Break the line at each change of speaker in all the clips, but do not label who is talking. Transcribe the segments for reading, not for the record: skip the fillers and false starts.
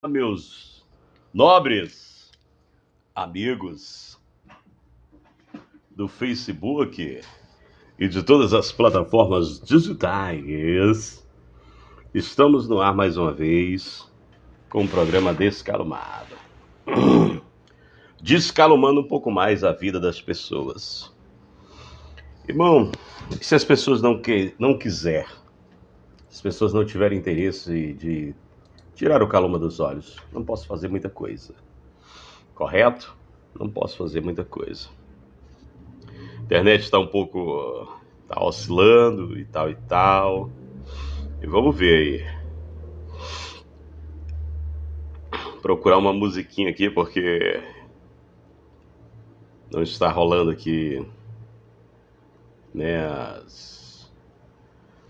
Meus nobres amigos do Facebook e de todas as plataformas digitais, estamos no ar mais uma vez com o programa Descalumado, descalumando um pouco mais a vida das pessoas. Irmão, se as pessoas não quiser, se as pessoas não tiverem interesse de tirar o caluma dos olhos, não posso fazer muita coisa, correto? Não posso fazer muita coisa. A internet está um pouco, tá oscilando e tal e tal. E vamos ver aí. Procurar uma musiquinha aqui porque não está rolando aqui, né,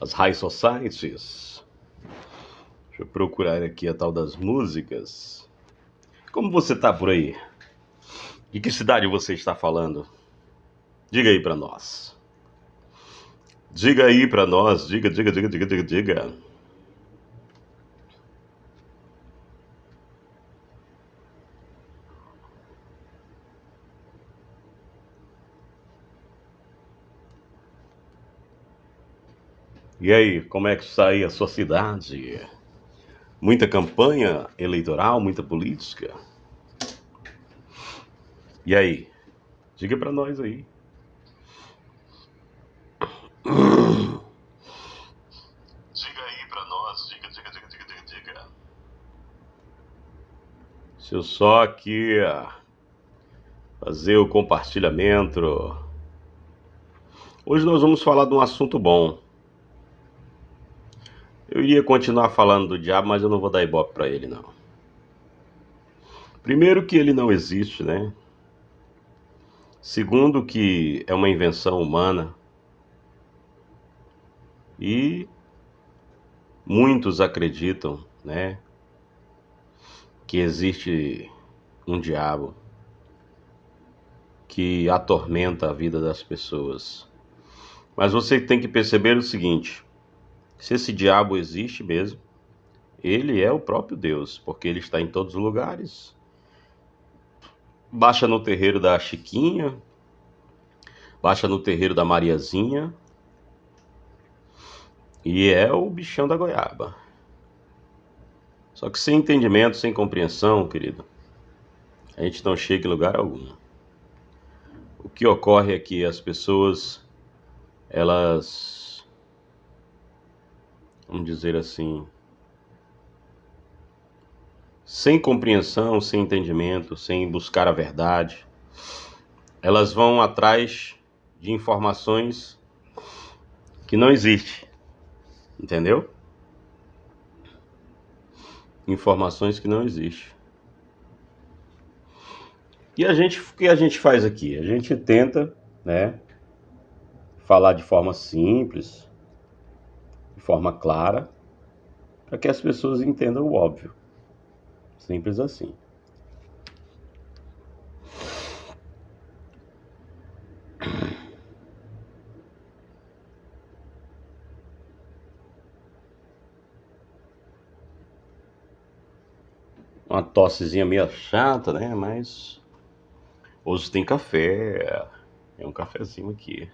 as high societies. Deixa eu procurar aqui a tal das músicas. Como você tá por aí? De que cidade você está falando? Diga aí pra nós. Diga aí pra nós. Diga. E aí, como é que está aí a sua cidade? Muita campanha eleitoral, muita política? E aí? Diga pra nós aí. Diga aí pra nós. Diga. Deixa eu só aqui fazer o compartilhamento. Hoje nós vamos falar de um assunto bom. Eu iria continuar falando do diabo, mas eu não vou dar ibope pra ele, não. Primeiro que ele não existe, né? Segundo que é uma invenção humana. E muitos acreditam, né, que existe um diabo que atormenta a vida das pessoas. Mas você tem que perceber o seguinte: se esse diabo existe mesmo, ele é o próprio Deus, porque ele está em todos os lugares. Baixa no terreiro da Chiquinha, baixa no terreiro da Mariazinha, e é o bichão da goiaba. Só que sem entendimento, sem compreensão, querido, a gente não chega em lugar algum. O que ocorre é que as pessoas, elas, vamos dizer assim, sem compreensão, sem entendimento, sem buscar a verdade, elas vão atrás de informações que não existem, entendeu? Informações que não existem. E o que a gente faz aqui? A gente tenta, né, falar de forma simples, de forma clara, para que as pessoas entendam o óbvio. Simples assim. Uma tossezinha meio chata, né? Mas hoje tem café. É um cafezinho aqui.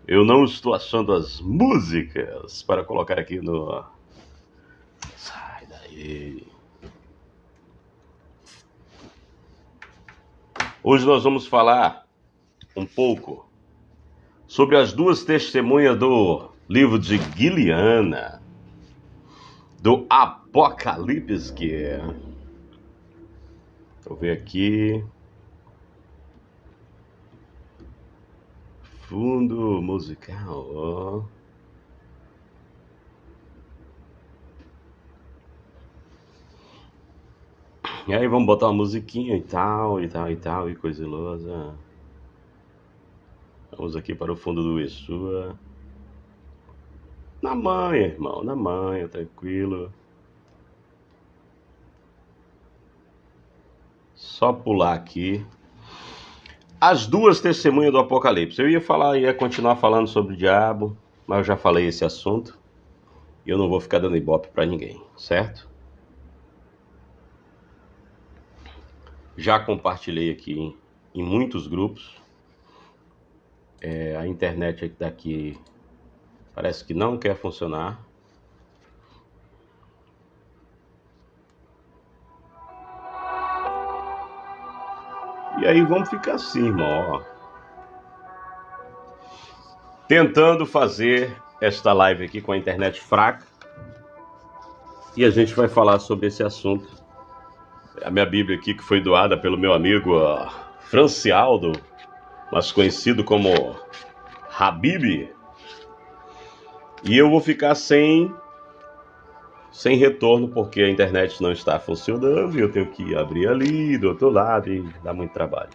Eu não estou achando as músicas para colocar aqui no. Sai daí. Hoje nós vamos falar um pouco sobre as duas testemunhas do livro de Gileana, do Apocalipse. Deixa eu ver aqui. Fundo musical, ó. E aí vamos botar uma musiquinha e coisa ilosa. Vamos aqui para o fundo do Exua. Na manha, irmão, na manha, tranquilo. Só pular aqui. As duas testemunhas do Apocalipse. Eu ia continuar falando sobre o diabo, mas eu já falei esse assunto e eu não vou ficar dando ibope para ninguém, certo? Já compartilhei aqui em muitos grupos. A internet daqui parece que não quer funcionar. E aí vamos ficar assim, irmão, ó. Tentando fazer esta live aqui com a internet fraca. E a gente vai falar sobre esse assunto. A minha Bíblia aqui que foi doada pelo meu amigo Francialdo, mas conhecido como Habib. E eu vou ficar sem retorno porque a internet não está funcionando e eu tenho que abrir ali do outro lado e dá muito trabalho.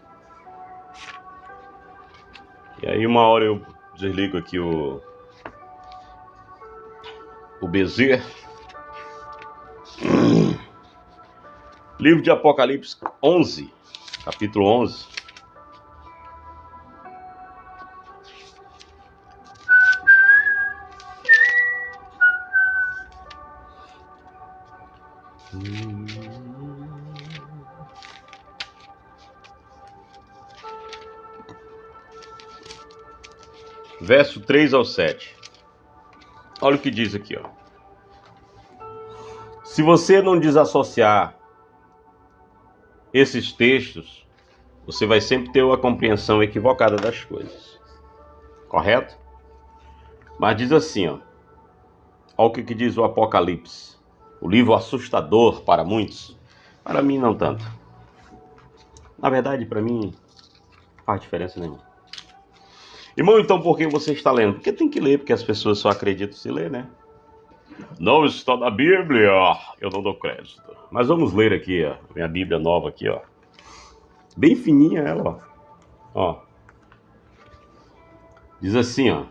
E aí uma hora eu desligo aqui o BZ. Livro de Apocalipse 11, capítulo 11. Verso 3 ao 7. Olha o que diz aqui, ó. Se você não desassociar esses textos, você vai sempre ter uma compreensão equivocada das coisas. Correto? Mas diz assim, ó. Olha o que diz o Apocalipse. O livro assustador para muitos. Para mim, não tanto. Na verdade, para mim, não faz diferença nenhuma. Irmão, então por que você está lendo? Porque tem que ler, porque as pessoas só acreditam se ler, né? Não está na Bíblia, eu não dou crédito. Mas vamos ler aqui, ó, minha Bíblia nova aqui, ó. Bem fininha ela, ó. Diz assim, ó.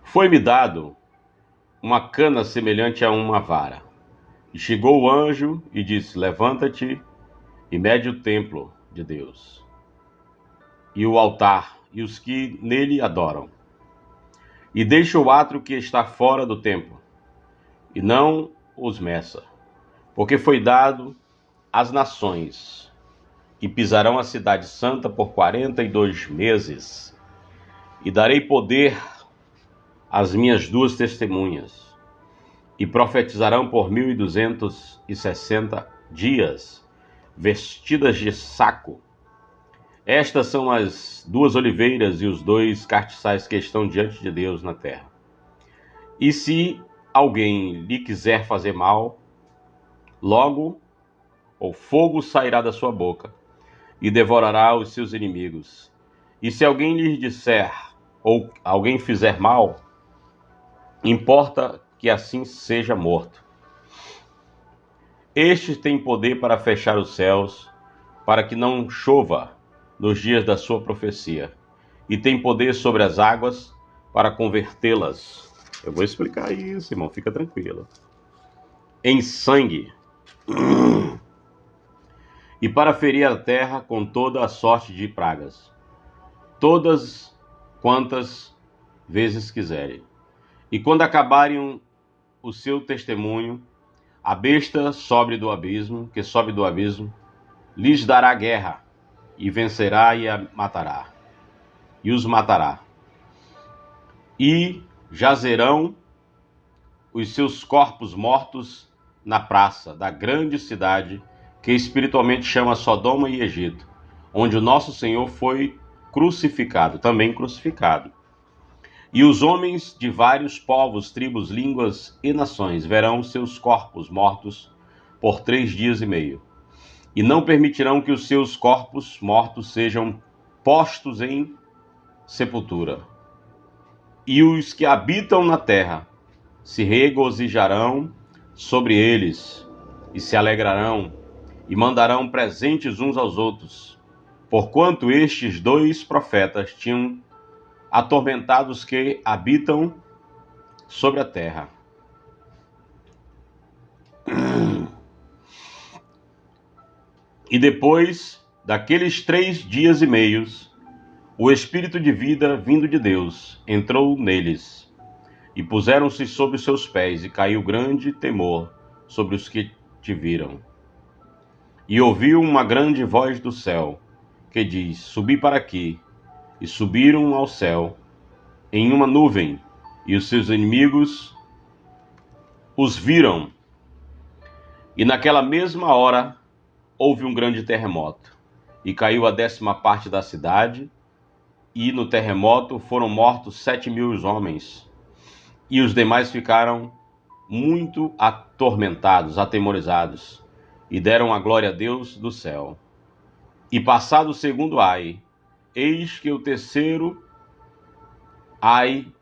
Foi-me dado uma cana semelhante a uma vara. E chegou o anjo e disse, levanta-te e mede o templo de Deus, e o altar, e os que nele adoram. E deixa o átrio que está fora do templo, e não os meça, porque foi dado às nações, e pisarão a cidade santa por 42 meses, e darei poder às minhas duas testemunhas, e profetizarão por 1260 dias, vestidas de saco. Estas são as duas oliveiras e os dois castiçais que estão diante de Deus na terra. E se alguém lhe quiser fazer mal, logo o fogo sairá da sua boca e devorará os seus inimigos. E se alguém lhe disser, ou alguém fizer mal, importa que assim seja morto. Este tem poder para fechar os céus, para que não chova nos dias da sua profecia, e tem poder sobre as águas para convertê-las. Eu vou explicar isso, irmão, fica tranquilo. Em sangue, e para ferir a terra com toda a sorte de pragas, todas quantas vezes quiserem. E quando acabarem o seu testemunho, a besta que sobe do abismo, lhes dará guerra, e vencerá e a matará, e os matará. E jazerão os seus corpos mortos na praça da grande cidade, que espiritualmente chama Sodoma e Egito, onde o nosso Senhor foi crucificado, também crucificado. E os homens de vários povos, tribos, línguas e nações verão seus corpos mortos por 3 dias e meio. E não permitirão que os seus corpos mortos sejam postos em sepultura. E os que habitam na terra se regozijarão sobre eles, e se alegrarão, e mandarão presentes uns aos outros, porquanto estes dois profetas tinham atormentado os que habitam sobre a terra. E depois Daqueles 3 dias e meios, o espírito de vida vindo de Deus entrou neles, e puseram-se sobre os seus pés, e caiu grande temor sobre os que te viram. E ouviu uma grande voz do céu, que diz: Subi para aqui. E subiram ao céu em uma nuvem, e os seus inimigos os viram. E naquela mesma hora houve um grande terremoto, e caiu a 10ª parte da cidade, e no terremoto foram mortos 7.000 homens, e os demais ficaram muito atormentados, atemorizados, e deram a glória a Deus do céu. E passado o segundo ai, eis que o terceiro ai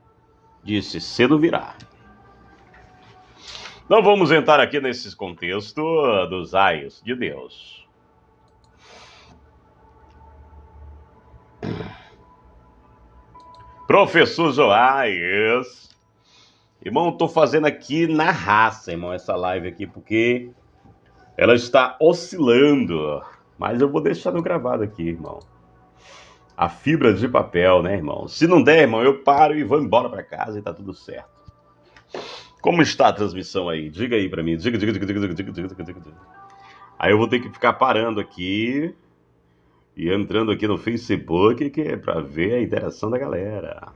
disse: cedo virá. Não vamos entrar aqui nesse contexto dos ais de Deus. Professor Joás. Irmão, tô fazendo aqui na raça, irmão, essa live aqui, porque ela está oscilando. Mas eu vou deixar no gravado aqui, irmão. A fibra de papel, né, irmão? Se não der, irmão, eu paro e vou embora para casa e tá tudo certo. Como está a transmissão aí? Diga aí para mim. Diga. Aí eu vou ter que ficar parando aqui e entrando aqui no Facebook, que é para ver a interação da galera.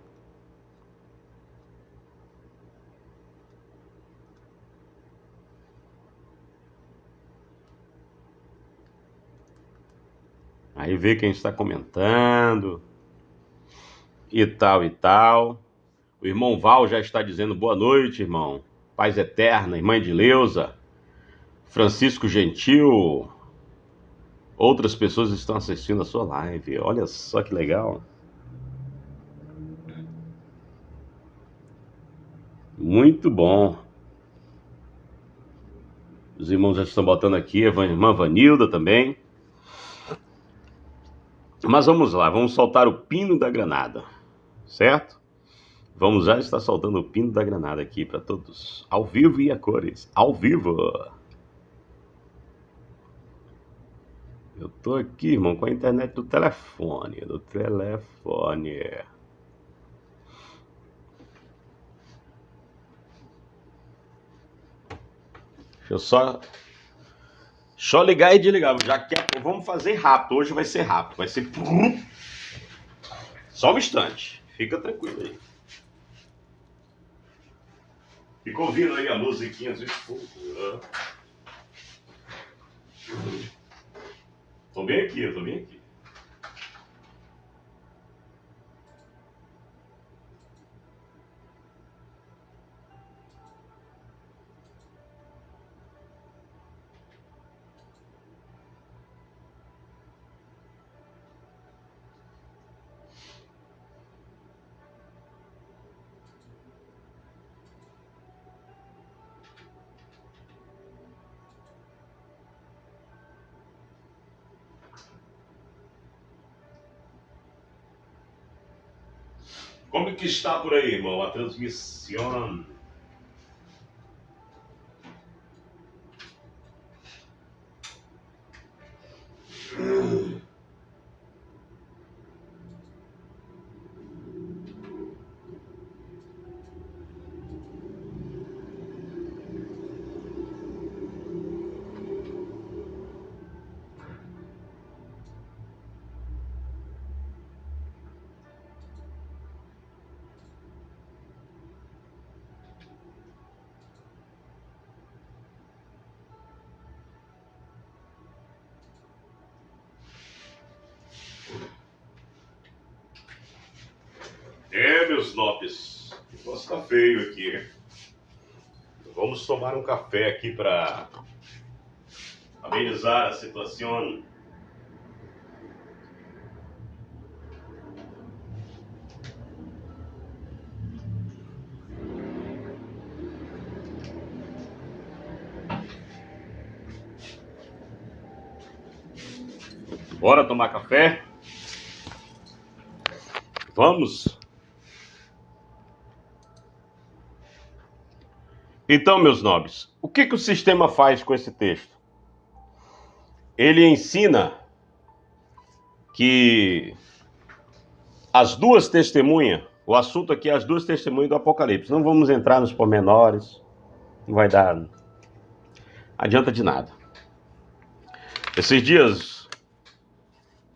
Aí vê quem está comentando e tal e tal. O irmão Val já está dizendo boa noite, irmão. Paz eterna, irmã Edileuza, Francisco Gentil. Outras pessoas estão assistindo a sua live. Olha só que legal. Muito bom. Os irmãos já estão botando aqui, a irmã Vanilda também. Mas vamos lá, vamos soltar o pino da granada, certo? Vamos já estar soltando o pino da granada aqui para todos, ao vivo e a cores, ao vivo. Eu tô aqui, irmão, com a internet do telefone, Deixa eu só ligar e desligar, já que vamos fazer rápido, hoje vai ser rápido, vai ser só um instante, fica tranquilo aí. Fica ouvindo aí a musiquinha de fundo. Tô bem aqui, eu tô bem aqui. Como que está por aí, irmão, a transmissão? Meus nobres, o negócio tá feio aqui. Vamos tomar um café aqui para amenizar a situação. Bora tomar café? Vamos? Então, meus nobres, o que o sistema faz com esse texto? Ele ensina que as duas testemunhas, o assunto aqui é as duas testemunhas do Apocalipse. Não vamos entrar nos pormenores, não vai dar, adianta de nada. Esses dias,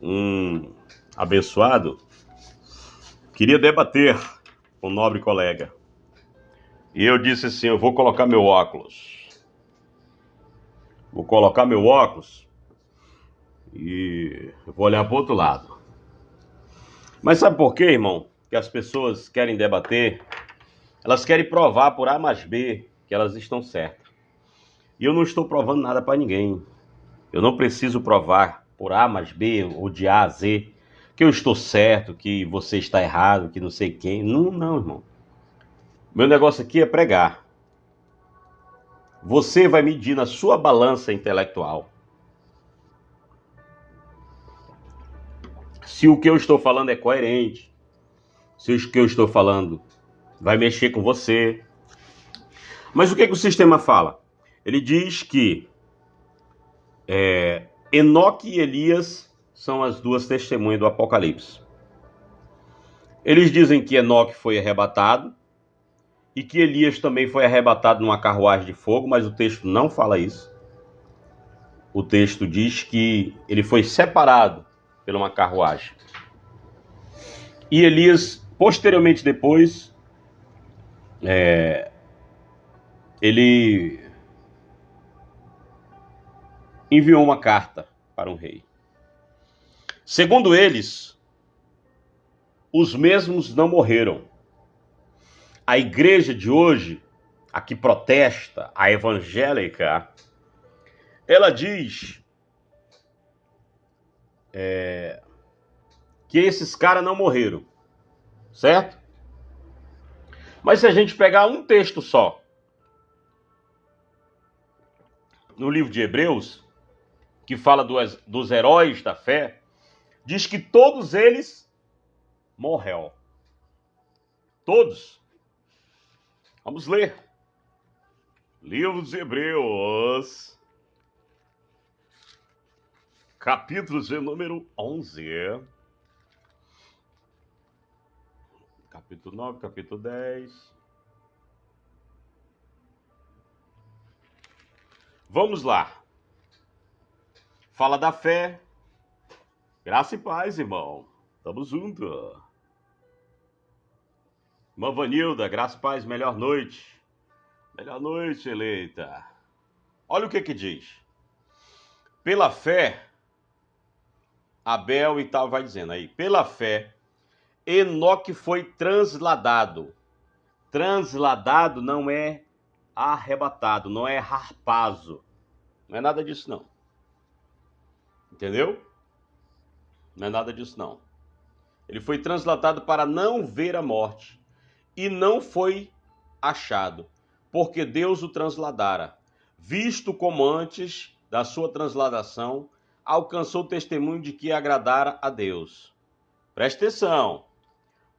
um abençoado queria debater com um nobre colega. E eu disse assim, eu vou colocar meu óculos. Vou colocar meu óculos e eu vou olhar para o outro lado. Mas sabe por quê, irmão? Que as pessoas querem debater, elas querem provar por A mais B que elas estão certas. E eu não estou provando nada para ninguém. Eu não preciso provar por A mais B ou de A a Z que eu estou certo, que você está errado, que não sei quem. Não, não, irmão. Meu negócio aqui é pregar. Você vai medir na sua balança intelectual se o que eu estou falando é coerente, se o que eu estou falando vai mexer com você. Mas o que o sistema fala? Ele diz que Enoque e Elias são as duas testemunhas do Apocalipse. Eles dizem que Enoque foi arrebatado e que Elias também foi arrebatado numa carruagem de fogo, mas o texto não fala isso. O texto diz que ele foi separado por uma carruagem. E Elias, posteriormente depois, ele enviou uma carta para um rei. Segundo eles, os mesmos não morreram. A igreja de hoje, a que protesta, a evangélica, ela diz que esses caras não morreram, certo? Mas se a gente pegar um texto só, no livro de Hebreus, que fala dos heróis da fé, diz que todos eles morreram. Todos. Vamos ler. Livro dos Hebreus, capítulo de número 11. Capítulo 9, capítulo 10. Vamos lá. Fala da fé. Graça e paz, irmão. Tamo junto. Irmã Vanilda, graça e paz, melhor noite. Melhor noite, eleita. Olha o que diz. Pela fé, Abel e tal vai dizendo aí. Pela fé, Enoque foi transladado. Transladado não é arrebatado, não é harpazo. Não é nada disso, não. Entendeu? Não é nada disso, não. Ele foi translatado para não ver a morte e não foi achado, porque Deus o transladara. Visto como antes da sua transladação, alcançou o testemunho de que agradara a Deus. Presta atenção.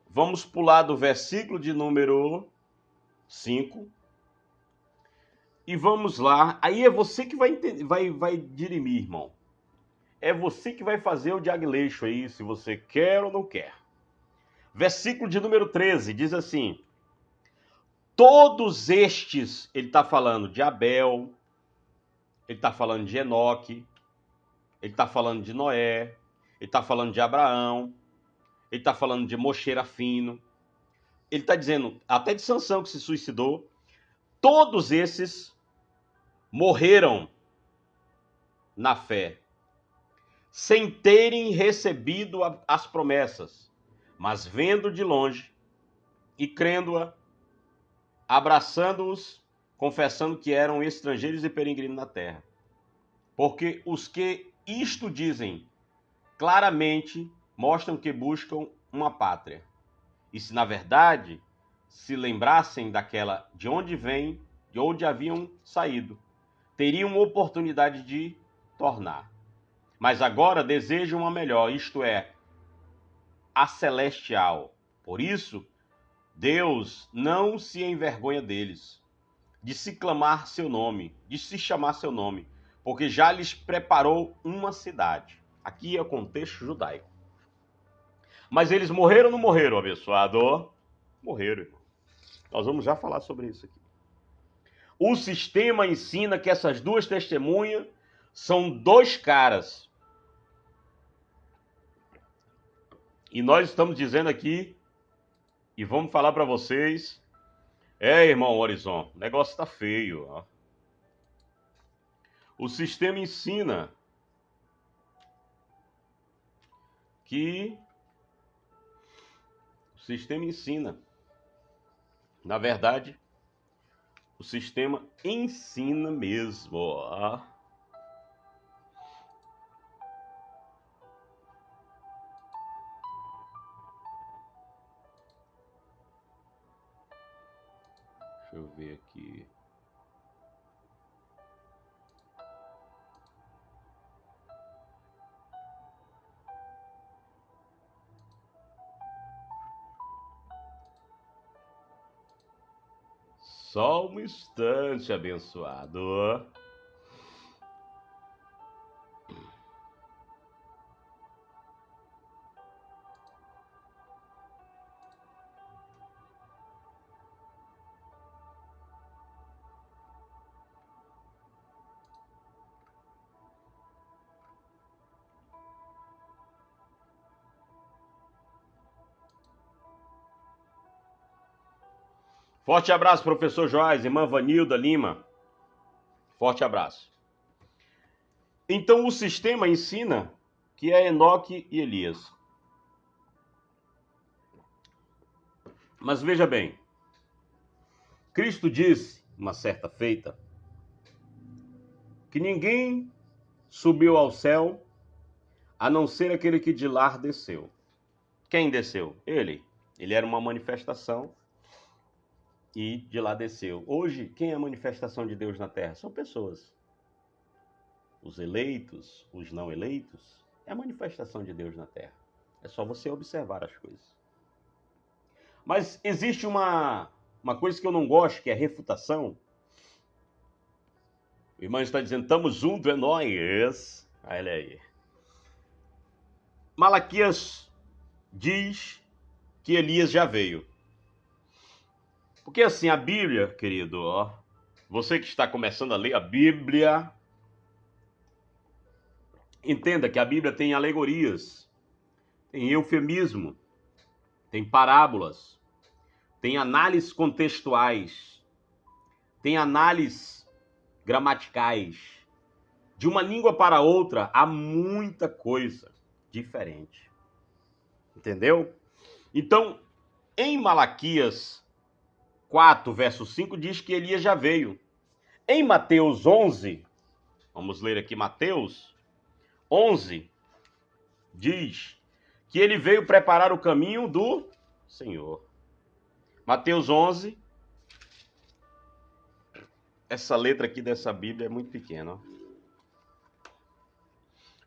Vamos pular do versículo de número 5. E vamos lá. Aí é você que vai entender, vai dirimir, irmão. É você que vai fazer o diagleixo aí, se você quer ou não quer. Versículo de número 13 diz assim: todos estes, ele está falando de Abel, ele está falando de Enoque, ele está falando de Noé, ele está falando de Abraão, ele está falando de Moshe Rafino, ele está dizendo até de Sansão que se suicidou. Todos esses morreram na fé, sem terem recebido as promessas, mas vendo de longe e crendo-a, abraçando-os, confessando que eram estrangeiros e peregrinos na terra. Porque os que isto dizem claramente mostram que buscam uma pátria. E se na verdade se lembrassem daquela de onde vêm, de onde haviam saído, teriam oportunidade de tornar. Mas agora desejam uma melhor, isto é, a celestial. Por isso, Deus não se envergonha deles, de se clamar seu nome, de se chamar seu nome, porque já lhes preparou uma cidade. Aqui é o contexto judaico. Mas eles morreram ou não morreram, abençoado? Morreram, irmão. Nós vamos já falar sobre isso aqui. O sistema ensina que essas duas testemunhas são dois caras. E nós estamos dizendo aqui, e vamos falar para vocês, irmão Horizon, o negócio tá feio. Ó. O sistema ensina que... Na verdade, o sistema ensina mesmo, ó. Deixa eu ver aqui. Só um instante, abençoado. Forte abraço, professor Joás, irmã Vanilda Lima. Forte abraço. Então o sistema ensina que é Enoque e Elias. Mas veja bem, Cristo disse, uma certa feita, que ninguém subiu ao céu a não ser aquele que de lá desceu. Quem desceu? Ele. Ele era uma manifestação e de lá desceu. Hoje, quem é a manifestação de Deus na terra? São pessoas. Os eleitos, os não eleitos, é a manifestação de Deus na terra. É só você observar as coisas. Mas existe uma coisa que eu não gosto, que é refutação. O irmão está dizendo, estamos juntos, é nóis. Olha aí. Malaquias diz que Elias já veio. Porque assim, a Bíblia, querido, ó, você que está começando a ler a Bíblia, entenda que a Bíblia tem alegorias, tem eufemismo, tem parábolas, tem análises contextuais, tem análises gramaticais. De uma língua para outra, há muita coisa diferente. Entendeu? Então, em Malaquias 4, verso 5, diz que Elias já veio. Em Mateus 11, vamos ler aqui Mateus 11, diz que ele veio preparar o caminho do Senhor. Mateus 11, essa letra aqui dessa Bíblia é muito pequena. Ó.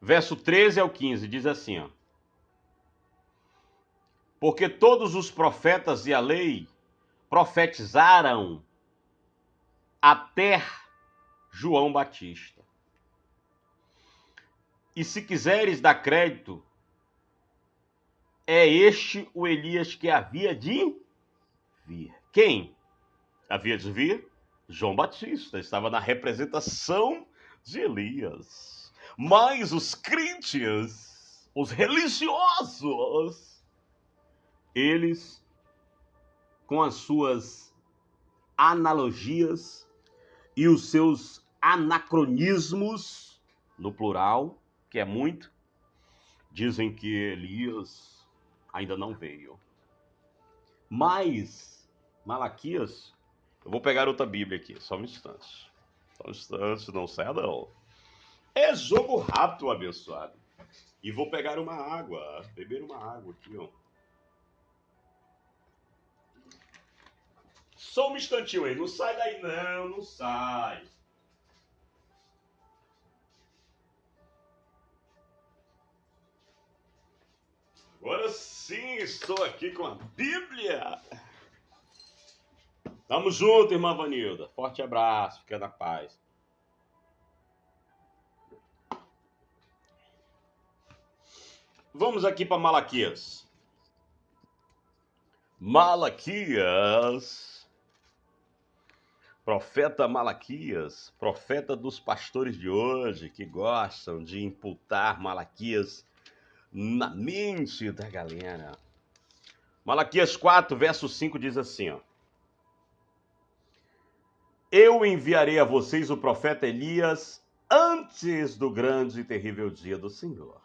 Verso 13 ao 15, diz assim, ó. Porque todos os profetas e a lei profetizaram até João Batista. E se quiseres dar crédito, é este o Elias que havia de vir. Quem havia de vir? João Batista. Estava na representação de Elias. Mas os crentes, os religiosos, eles, com as suas analogias e os seus anacronismos, no plural, que é muito, dizem que Elias ainda não veio. Mas, Malaquias, eu vou pegar outra Bíblia aqui, só um instante. Só um instante, não saia não. É jogo rápido, abençoado. E vou pegar uma água, beber uma água aqui, ó. Só um instantinho aí, não sai daí não, não sai. Agora sim, estou aqui com a Bíblia. Tamo junto, irmã Vanilda. Forte abraço, fica na paz. Vamos aqui para Malaquias. Malaquias. Profeta Malaquias, profeta dos pastores de hoje, que gostam de imputar Malaquias na mente da galera. Malaquias 4, verso 5 diz assim, ó. Eu enviarei a vocês o profeta Elias antes do grande e terrível dia do Senhor.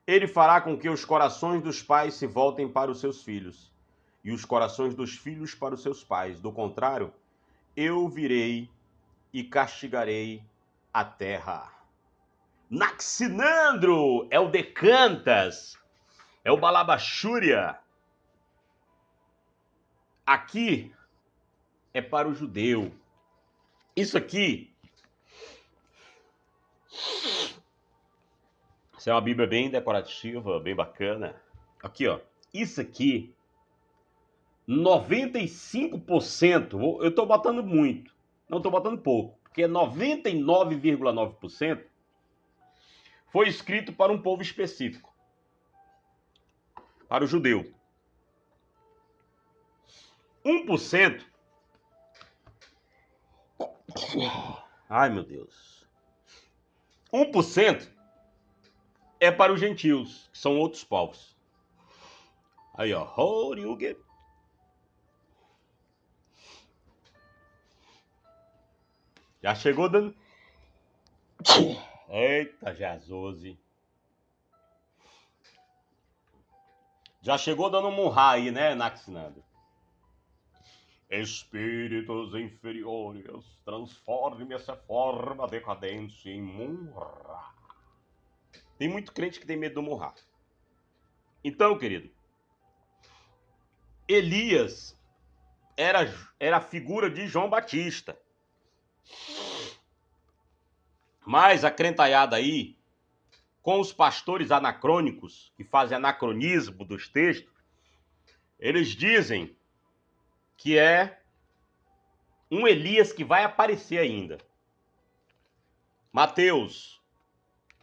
Ele fará com que os corações dos pais se voltem para os seus filhos, e os corações dos filhos para os seus pais. Do contrário, eu virei e castigarei a terra. Naxinandro é o Decantas, é o Balabachúria. Aqui é para o judeu. Isso aqui, essa é uma Bíblia bem decorativa, bem bacana. Aqui, ó. Isso aqui, 95%, eu estou botando muito, não estou botando pouco, porque 99,9% foi escrito para um povo específico, para o judeu. 1%, ai meu Deus, 1% é para os gentios, que são outros povos. Aí, ó, Horiuge. Já chegou dando... Eita, Jesus. Já chegou dando um murrar aí, né, Naxinando? Espíritos inferiores, transforme essa forma decadente em murra. Tem muito crente que tem medo do murrar. Então, querido, Elias era a figura de João Batista. Mas a crentaiada aí, com os pastores anacrônicos, que fazem anacronismo dos textos, eles dizem que é um Elias que vai aparecer ainda. Mateus.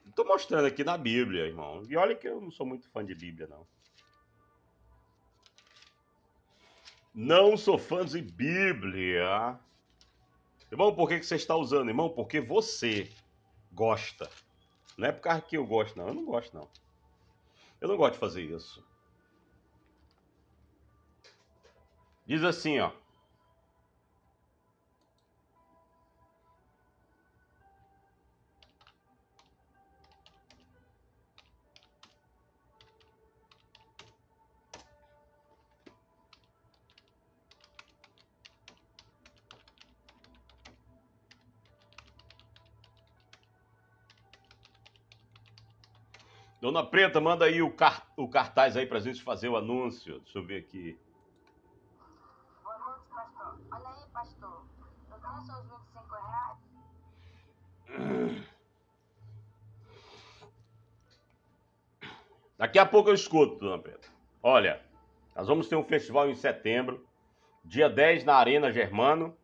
Estou mostrando aqui na Bíblia, irmão. E olha que eu não sou muito fã de Bíblia, não. Não sou fã de Bíblia. Irmão, por que você está usando, irmão? Porque você gosta. Não é por causa que eu gosto, não. Eu não gosto, não. Eu não gosto de fazer isso. Diz assim, ó. Dona Preta, manda aí o cartaz aí pra gente fazer o anúncio. Deixa eu ver aqui.
Boa noite, pastor. Olha aí, pastor. Eu tenho seus R$ 25.
Daqui a pouco eu escuto, Dona Preta. Olha, nós vamos ter um festival em setembro, dia 10 na Arena Germano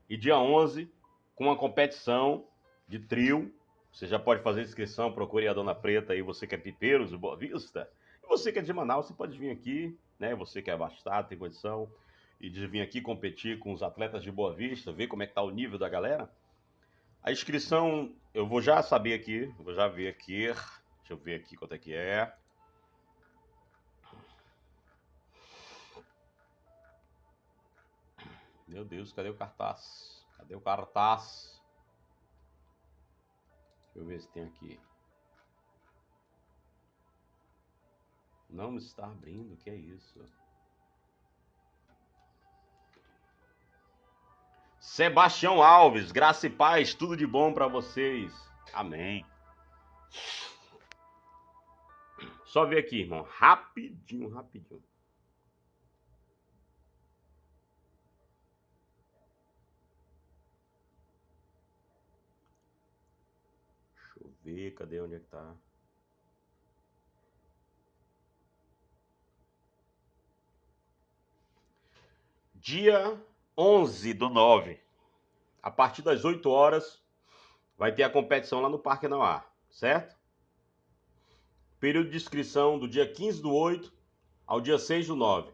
e dia 11 com uma competição de trio. Você já pode fazer inscrição, procure a Dona Preta aí, você que é pipeiro de Boa Vista. E você que é de Manaus, você pode vir aqui, né? Você que é abastado, tem condição, e de vir aqui competir com os atletas de Boa Vista, ver como é que tá o nível da galera. A inscrição, eu vou já saber aqui, vou já ver aqui. Deixa eu ver aqui quanto é que é. Meu Deus, cadê o cartaz? Cadê o cartaz? Deixa eu ver se tem aqui. Não está abrindo, o que é isso? Sebastião Alves, graça e paz, tudo de bom para vocês. Amém. Só ver aqui, irmão, rapidinho. Deixa eu ver, cadê onde é que tá? Dia 11/9, a partir das 8 horas, vai ter a competição lá no Parque Nauá, certo? Período de inscrição do dia 15/8 ao dia 6/9.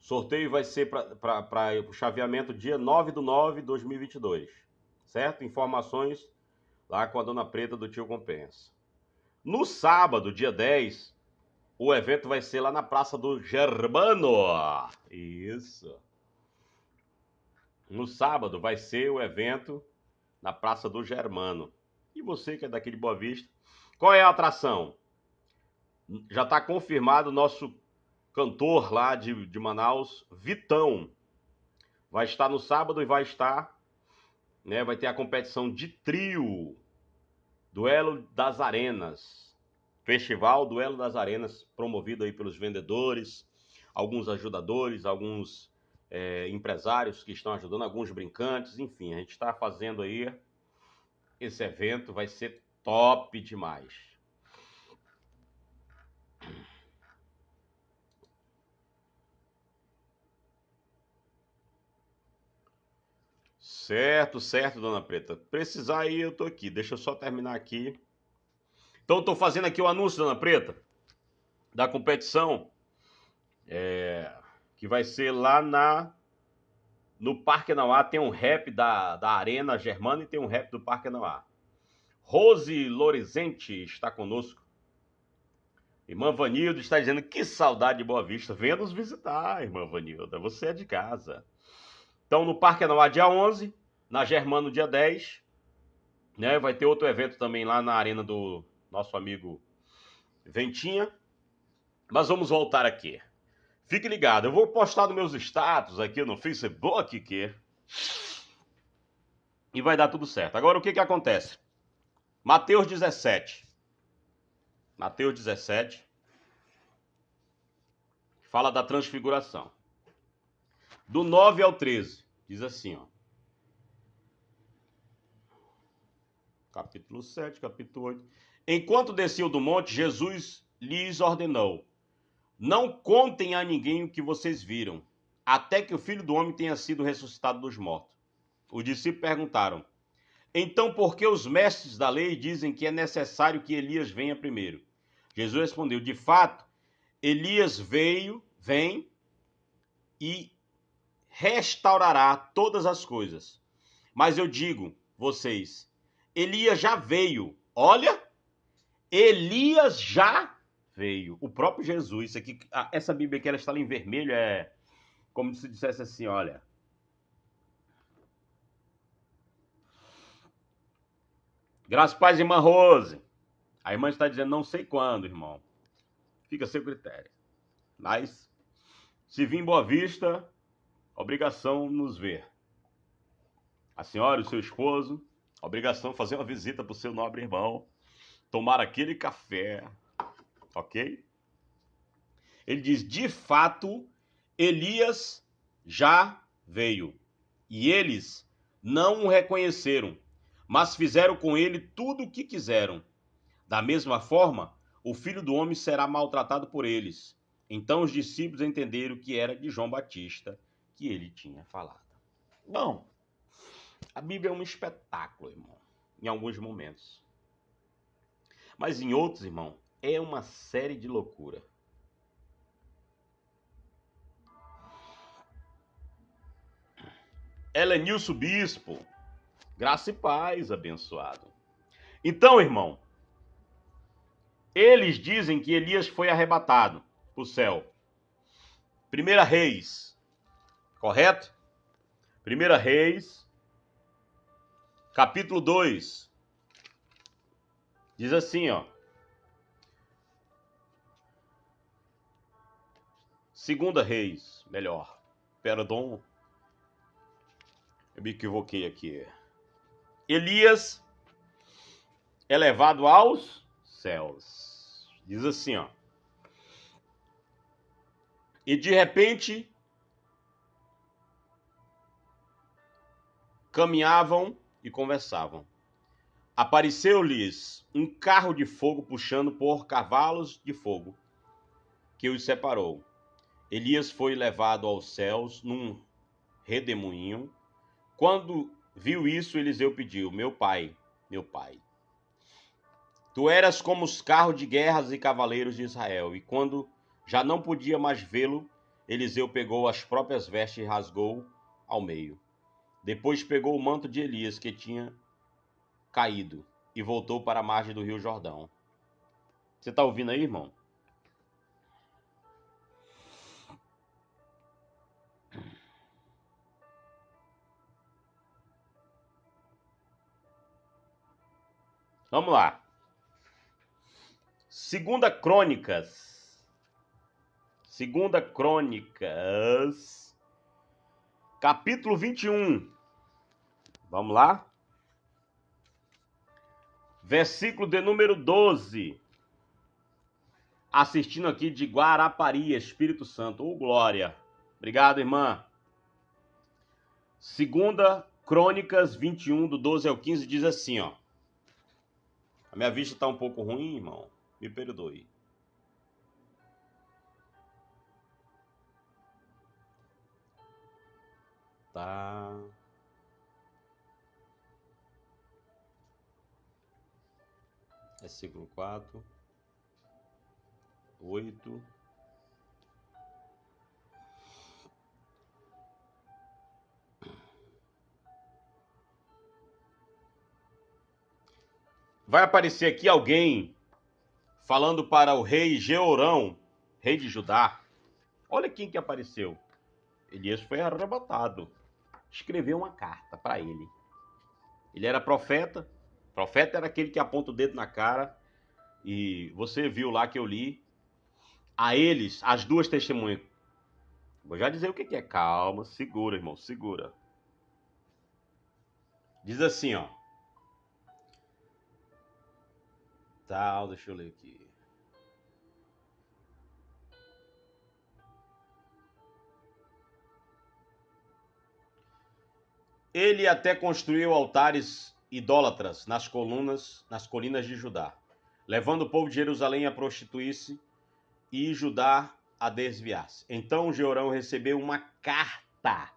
Sorteio vai ser para o chaveamento dia 9/9/2022. Certo? Informações lá com a Dona Preta do Tio Compensa. No sábado, dia 10, o evento vai ser lá na Praça do Germano. Isso. No sábado vai ser o evento na Praça do Germano. E você que é daqui de Boa Vista, qual é a atração? Já está confirmado o nosso cantor lá de Manaus, Vitão. Vai estar no sábado e vai estar, né? Vai ter a competição de trio, Duelo das Arenas. Festival Duelo das Arenas, promovido aí pelos vendedores, alguns ajudadores, alguns empresários que estão ajudando, alguns brincantes, enfim, a gente está fazendo aí esse evento, vai ser top demais. Certo, certo, Dona Preta. Precisar aí, eu tô aqui. Deixa eu só terminar aqui. Então, eu tô fazendo aqui o anúncio, Dona Preta, da competição, que vai ser lá no Parque Anauá. Tem um rap da Arena Germana e tem um rap do Parque Anauá. Rose Lorizente está conosco. Irmã Vanilda está dizendo que saudade de Boa Vista. Venha nos visitar, irmã Vanilda. Você é de casa. Então, no Parque Anauá, dia 11, na Germano, dia 10, né? Vai ter outro evento também lá na arena do nosso amigo Ventinha. Mas vamos voltar aqui. Fique ligado, eu vou postar nos meus status aqui no Facebook e vai dar tudo certo. Agora, o que acontece? Mateus 17. Mateus 17 fala da transfiguração. Do 9 ao 13, diz assim, ó. Capítulo 7, capítulo 8. Enquanto desciam do monte, Jesus lhes ordenou: não contem a ninguém o que vocês viram, até que o Filho do Homem tenha sido ressuscitado dos mortos. Os discípulos perguntaram: então por que os mestres da lei dizem que é necessário que Elias venha primeiro? Jesus respondeu: de fato, Elias vem e restaurará todas as coisas. Mas eu digo, vocês, Elias já veio. Olha, Elias já veio. O próprio Jesus, isso aqui, essa Bíblia aqui, ela está ali em vermelho, é como se dissesse assim, olha. Graças a paz, irmã Rose. A irmã está dizendo não sei quando, irmão. Fica a seu critério. Mas, se vir em Boa Vista, obrigação nos ver. A senhora e o seu esposo, obrigação fazer uma visita para o seu nobre irmão, tomar aquele café, ok? Ele diz, de fato, Elias já veio, e eles não o reconheceram, mas fizeram com ele tudo o que quiseram. Da mesma forma, o Filho do Homem será maltratado por eles. Então os discípulos entenderam que era de João Batista que ele tinha falado. Bom, a Bíblia é um espetáculo, irmão, em alguns momentos. Mas em outros, irmão, é uma série de loucura. Helenilson Bispo, graça e paz, abençoado. Então, irmão, eles dizem que Elias foi arrebatado para o céu. 1 Reis, correto? 1 Reis, capítulo 2, diz assim, ó. 2 Reis, melhor, perdão, eu me equivoquei aqui. Elias é levado aos céus. Diz assim, ó. E de repente caminhavam e conversavam. Apareceu-lhes um carro de fogo puxando por cavalos de fogo, que os separou. Elias foi levado aos céus num redemoinho. Quando viu isso, Eliseu pediu: meu pai, Tu eras como os carros de guerras e cavaleiros de Israel. E quando já não podia mais vê-lo, Eliseu pegou as próprias vestes e rasgou ao meio. Depois pegou o manto de Elias, que tinha caído, e voltou para a margem do rio Jordão. Você está ouvindo aí, irmão? Vamos lá. Segunda Crônicas, capítulo 21. Vamos lá? Versículo de número 12. Assistindo aqui de Guarapari, Espírito Santo. Ô, glória. Obrigado, irmã. Segunda Crônicas 21, do 12 ao 15, diz assim, ó. A minha vista tá um pouco ruim, irmão. Me perdoe. Tá. Versículo 4. 8. Vai aparecer aqui alguém falando para o rei Jeorão, rei de Judá. Olha quem que apareceu. Elias foi arrebatado. Escreveu uma carta para ele. Ele era profeta. Profeta era aquele que aponta o dedo na cara. E você viu lá que eu li. A eles, as duas testemunhas. Vou já dizer o que é. Calma, segura, irmão, segura. Diz assim, ó. Tal, deixa eu ler aqui. Ele até construiu altares idólatras nas colinas de Judá, levando o povo de Jerusalém a prostituir-se e Judá a desviar-se. Então Jeorão recebeu uma carta.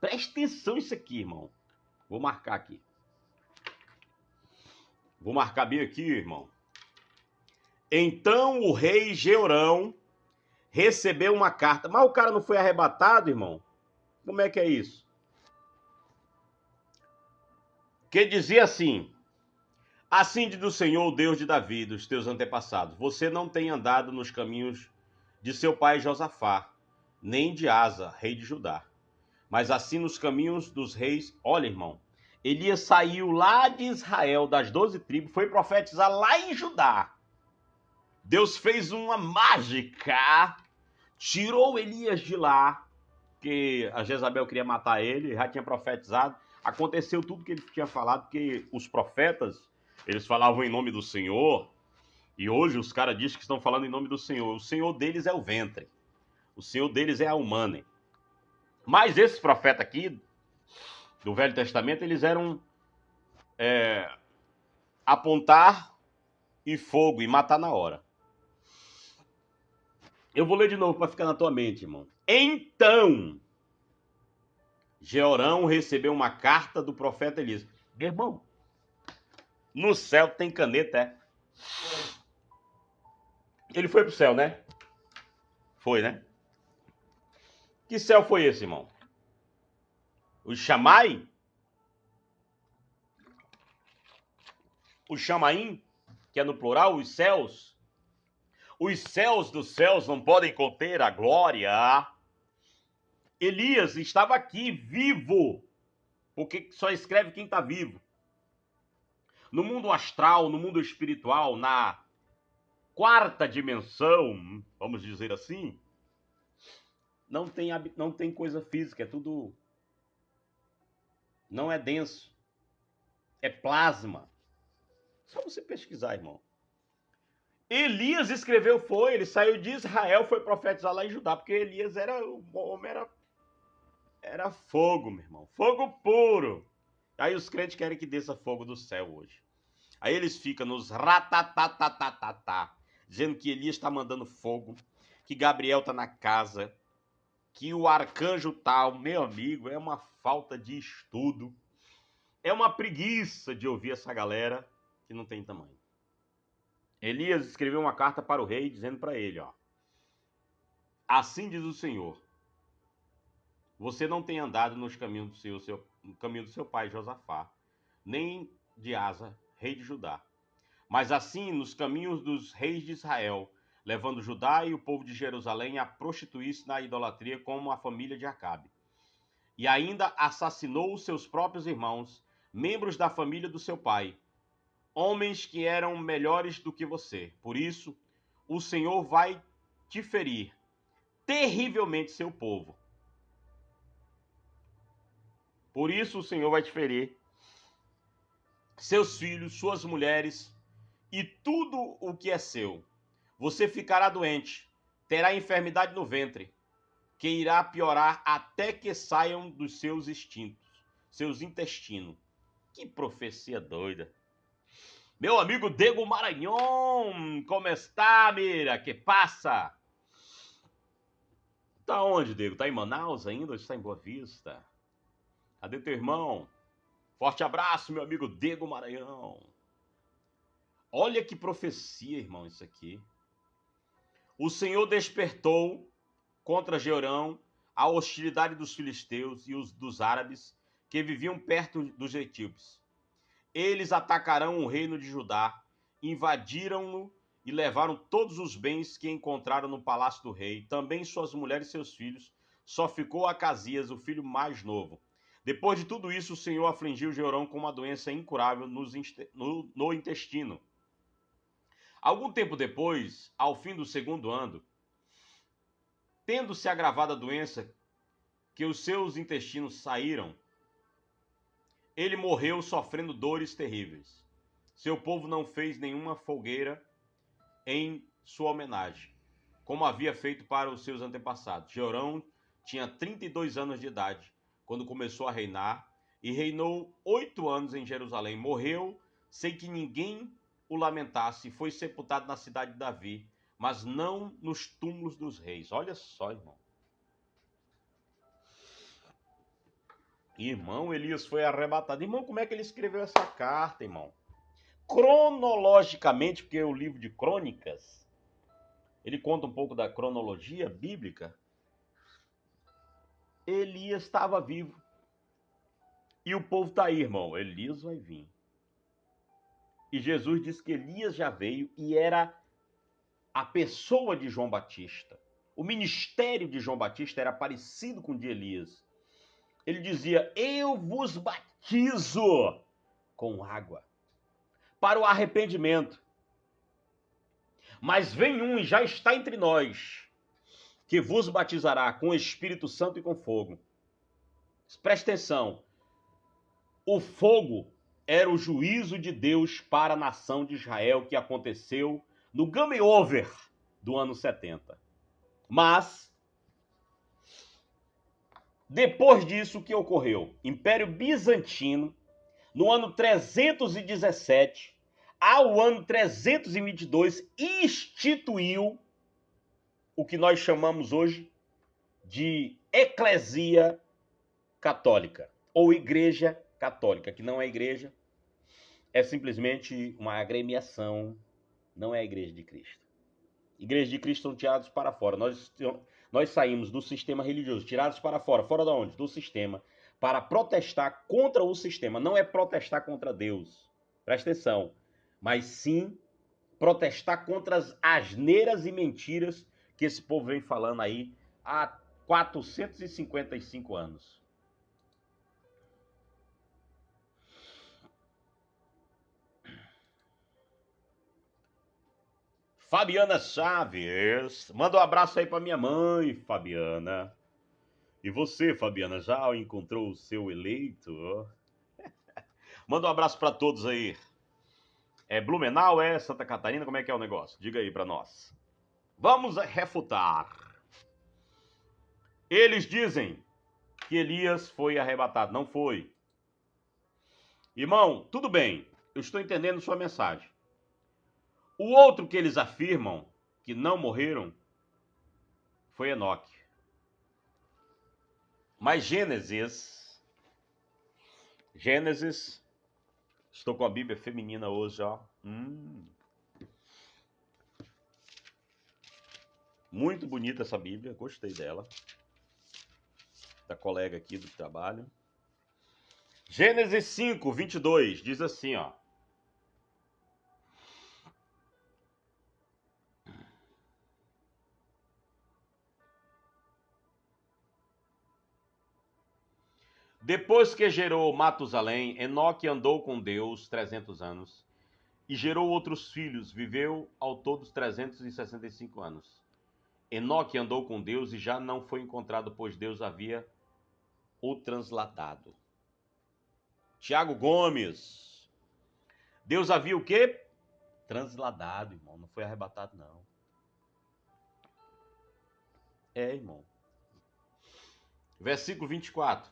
Presta atenção isso aqui, irmão. Vou marcar aqui. Vou marcar bem aqui, irmão. Então o rei Jeorão recebeu uma carta. Mas o cara não foi arrebatado, irmão? Como é que é isso? Que dizia assim: assim diz o Senhor, o Deus de Davi, dos teus antepassados, você não tem andado nos caminhos de seu pai Josafá, nem de Asa, rei de Judá, mas assim nos caminhos dos reis. Olha, irmão, Elias saiu lá de Israel, das 12 tribos, foi profetizar lá em Judá. Deus fez uma mágica, tirou Elias de lá, que a Jezabel queria matar ele, já tinha profetizado. Aconteceu tudo que ele tinha falado, porque os profetas, eles falavam em nome do Senhor, e hoje os caras dizem que estão falando em nome do Senhor. O Senhor deles é o ventre, o Senhor deles é a humana. Mas esses profetas aqui, do Velho Testamento, eles eram apontar e fogo, e matar na hora. Eu vou ler de novo para ficar na tua mente, irmão. Então, Jeorão recebeu uma carta do profeta Elias. Meu irmão, no céu tem caneta, é? Ele foi pro céu, né? Foi, né? Que céu foi esse, irmão? O Chamai? O Chamaim, que é no plural, os céus? Os céus dos céus não podem conter a glória. Elias estava aqui, vivo, porque só escreve quem está vivo. No mundo astral, no mundo espiritual, na quarta dimensão, vamos dizer assim, não tem coisa física, é tudo... Não é denso, é plasma. Só você pesquisar, irmão. Elias escreveu, ele saiu de Israel, foi profetizar lá em Judá, porque Elias o homem era fogo, meu irmão, fogo puro. Aí os crentes querem que desça fogo do céu hoje. Aí eles ficam nos ratatatatata, dizendo que Elias está mandando fogo, que Gabriel está na casa, que o arcanjo tal. Meu amigo, é uma falta de estudo, é uma preguiça de ouvir essa galera que não tem tamanho. Elias escreveu uma carta para o rei, dizendo para ele, ó: assim diz o Senhor, você não tem andado nos caminhos no caminho do seu pai Josafá, nem de Asa, rei de Judá, mas assim nos caminhos dos reis de Israel, levando Judá e o povo de Jerusalém a prostituir-se na idolatria como a família de Acabe. E ainda assassinou os seus próprios irmãos, membros da família do seu pai, homens que eram melhores do que você. Por isso, o Senhor vai te ferir terrivelmente seu povo. Por isso o Senhor vai te ferir seus filhos, suas mulheres e tudo o que é seu. Você ficará doente, terá enfermidade no ventre, que irá piorar até que saiam dos seus instintos, seus intestinos. Que profecia doida. Meu amigo Diego Maranhão, como está, mira? Que passa? Tá onde, Diego? Tá em Manaus ainda ou está em Boa Vista? Cadê teu irmão? Forte abraço, meu amigo Diego Maranhão. Olha que profecia, irmão, isso aqui. O Senhor despertou contra Jeorão a hostilidade dos filisteus e dos árabes que viviam perto dos etíopes. Eles atacarão o reino de Judá, invadiram-no e levaram todos os bens que encontraram no palácio do rei, também suas mulheres e seus filhos. Só ficou Acasias, o filho mais novo. Depois de tudo isso, o Senhor afligiu Jeorão com uma doença incurável no intestino. Algum tempo depois, ao fim do segundo ano, tendo-se agravado a doença, que os seus intestinos saíram, ele morreu sofrendo dores terríveis. Seu povo não fez nenhuma fogueira em sua homenagem, como havia feito para os seus antepassados. Jeorão tinha 32 anos de idade quando começou a reinar e reinou 8 anos em Jerusalém. Morreu sem que ninguém o lamentasse e foi sepultado na cidade de Davi, mas não nos túmulos dos reis. Olha só, irmão. Irmão, Elias foi arrebatado. Irmão, como é que ele escreveu essa carta, irmão? Cronologicamente, porque o livro de Crônicas, ele conta um pouco da cronologia bíblica. Elias estava vivo. E o povo está aí, irmão. Elias vai vir. E Jesus disse que Elias já veio e era a pessoa de João Batista. O ministério de João Batista era parecido com o de Elias. Ele dizia: eu vos batizo com água para o arrependimento. Mas vem um e já está entre nós, que vos batizará com o Espírito Santo e com fogo. Preste atenção. O fogo era o juízo de Deus para a nação de Israel, que aconteceu no game over do ano 70. Mas, depois disso, o que ocorreu? Império Bizantino, no ano 317 ao ano 322, instituiu o que nós chamamos hoje de Eclesia Católica, ou Igreja Católica, que não é igreja, é simplesmente uma agremiação, não é a Igreja de Cristo. Igreja de Cristo são tirados para fora. Nós saímos do sistema religioso, tirados para fora. Fora de onde? Do sistema. Para protestar contra o sistema. Não é protestar contra Deus. Presta atenção. Mas sim protestar contra as asneiras e mentiras que esse povo vem falando aí há 455 anos. Fabiana Chaves, manda um abraço aí para minha mãe, Fabiana. E você, Fabiana, já encontrou o seu eleito? Manda um abraço para todos aí. É Blumenau, é Santa Catarina? Como é que é o negócio? Diga aí para nós. Vamos refutar. Eles dizem que Elias foi arrebatado. Não foi. Irmão, tudo bem. Eu estou entendendo sua mensagem. O outro que eles afirmam que não morreram foi Enoque. Mas Gênesis, estou com a Bíblia feminina hoje, ó. Muito bonita essa Bíblia, gostei dela. Da colega aqui do trabalho. Gênesis 5, 22, diz assim, ó. Depois que gerou Matusalém, Enoque andou com Deus 300 anos e gerou outros filhos, viveu ao todo 365 anos. Enoque andou com Deus e já não foi encontrado, pois Deus havia o transladado. Tiago Gomes. Deus havia o quê? Transladado, irmão. Não foi arrebatado, não. É, irmão. Versículo 24.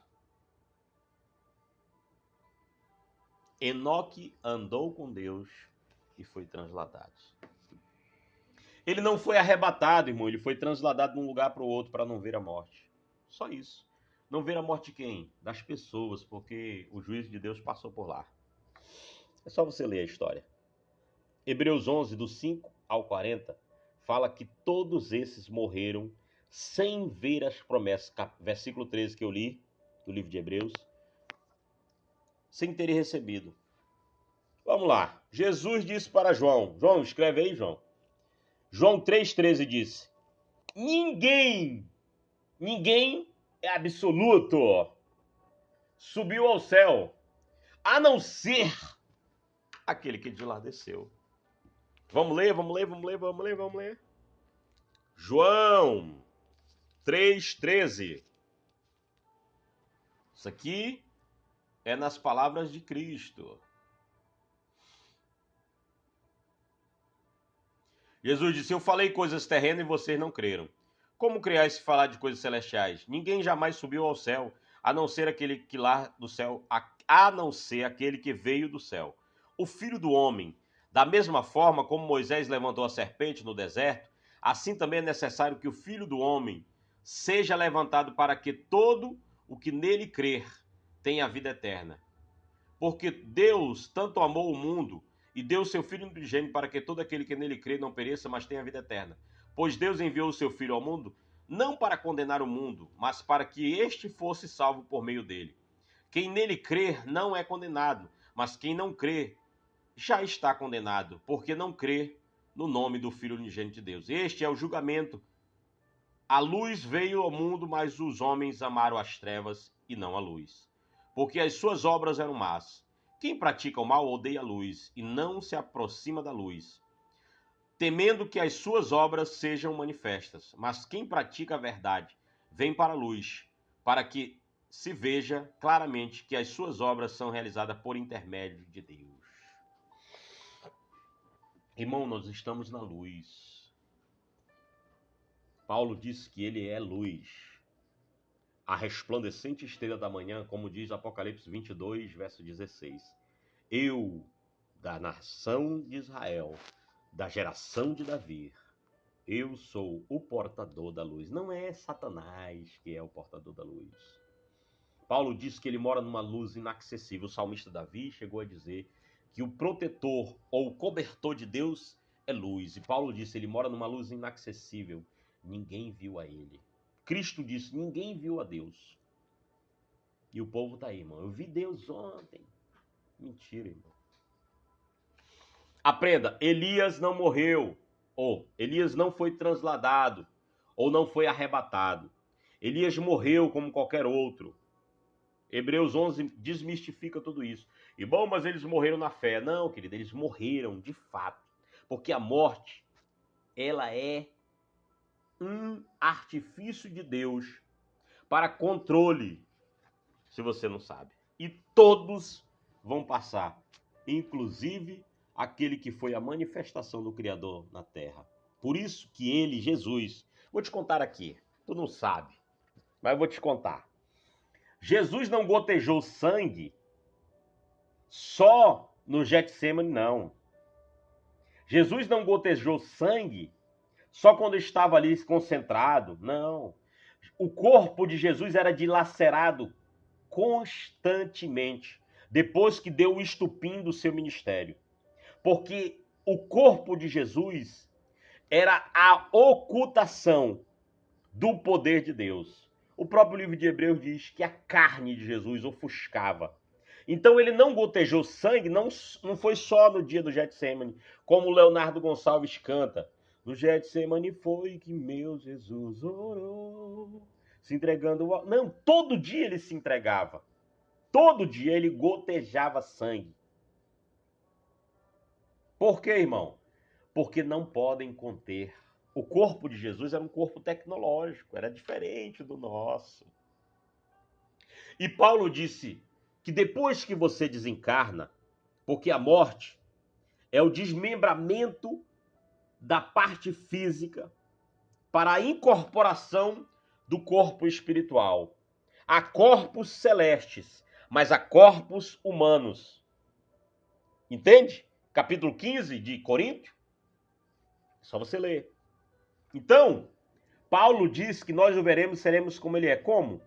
Enoque andou com Deus e foi transladado. Ele não foi arrebatado, irmão. Ele foi transladado de um lugar para o outro para não ver a morte. Só isso. Não ver a morte de quem? Das pessoas, porque o juízo de Deus passou por lá. É só você ler a história. Hebreus 11, do 5 ao 40, fala que todos esses morreram sem ver as promessas. Versículo 13 que eu li, do livro de Hebreus, sem terem recebido. Vamos lá. Jesus disse para João. João, escreve aí, João. João 3,13 disse: Ninguém é absoluto, subiu ao céu, a não ser aquele que de lá desceu. Vamos ler. João 3,13. Isso aqui é nas palavras de Cristo. Jesus disse: Eu falei coisas terrenas e vocês não creram. Como criais se falar de coisas celestiais? Ninguém jamais subiu ao céu, a não ser aquele que lá do céu, a não ser aquele que veio do céu. O Filho do Homem. Da mesma forma como Moisés levantou a serpente no deserto, assim também é necessário que o Filho do Homem seja levantado para que todo o que nele crer tenha a vida eterna. Porque Deus tanto amou o mundo e deu seu Filho unigênito para que todo aquele que nele crê não pereça, mas tenha a vida eterna. Pois Deus enviou o seu Filho ao mundo, não para condenar o mundo, mas para que este fosse salvo por meio dele. Quem nele crer não é condenado, mas quem não crê já está condenado, porque não crê no nome do Filho unigênito de Deus. Este é o julgamento. A luz veio ao mundo, mas os homens amaram as trevas e não a luz, porque as suas obras eram más. Quem pratica o mal odeia a luz e não se aproxima da luz, temendo que as suas obras sejam manifestas. Mas quem pratica a verdade vem para a luz, para que se veja claramente que as suas obras são realizadas por intermédio de Deus. Irmão, nós estamos na luz. Paulo diz que ele é luz. A resplandecente estrela da manhã, como diz Apocalipse 22, verso 16. Eu, da nação de Israel, da geração de Davi, eu sou o portador da luz. Não é Satanás que é o portador da luz. Paulo diz que ele mora numa luz inacessível. O salmista Davi chegou a dizer que o protetor ou o cobertor de Deus é luz. E Paulo disse que ele mora numa luz inacessível. Ninguém viu a ele. Cristo disse: ninguém viu a Deus. E o povo tá aí, irmão. Eu vi Deus ontem. Mentira, irmão. Aprenda, Elias não morreu, ou Elias não foi transladado, ou não foi arrebatado. Elias morreu como qualquer outro. Hebreus 11 desmistifica tudo isso. E bom, mas eles morreram na fé. Não, querido, eles morreram de fato. Porque a morte, ela é um artifício de Deus para controle, se você não sabe. E todos vão passar, inclusive aquele que foi a manifestação do Criador na terra. Por isso que ele, Jesus, vou te contar aqui, tu não sabe, mas eu vou te contar. Jesus não gotejou sangue só no Getsemane, não. Jesus não gotejou sangue só quando estava ali concentrado, não. O corpo de Jesus era dilacerado constantemente, depois que deu o estupim do seu ministério. Porque o corpo de Jesus era a ocultação do poder de Deus. O próprio livro de Hebreus diz que a carne de Jesus ofuscava. Então ele não gotejou sangue, não foi só no dia do Getsemane, como o Leonardo Gonçalves canta. No Getsemane foi que meu Jesus orou, se entregando ao... Não, todo dia ele se entregava. Todo dia ele gotejava sangue. Por quê, irmão? Porque não podem conter. O corpo de Jesus era um corpo tecnológico, era diferente do nosso. E Paulo disse que depois que você desencarna, porque a morte é o desmembramento da parte física para a incorporação do corpo espiritual. Há corpos celestes, mas há corpos humanos. Entende? Capítulo 15 de Coríntios. É só você ler. Então, Paulo diz que nós o veremos, seremos como ele é. Como?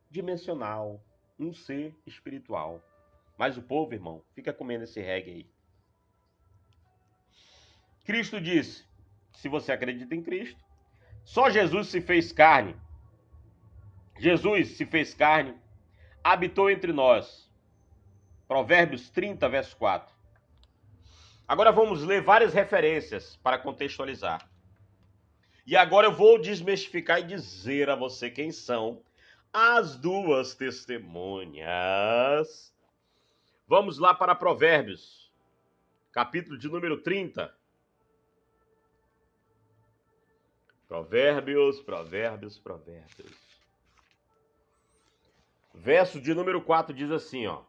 Dimensional, um ser espiritual. Mas o povo, irmão, fica comendo esse reggae aí. Cristo disse, se você acredita em Cristo, só Jesus se fez carne. Jesus se fez carne, habitou entre nós. Provérbios 30, verso 4. Agora vamos ler várias referências para contextualizar. E agora eu vou desmistificar e dizer a você quem são as duas testemunhas. Vamos lá para Provérbios, capítulo de número 30. Provérbios. Verso de número 4 diz assim, ó.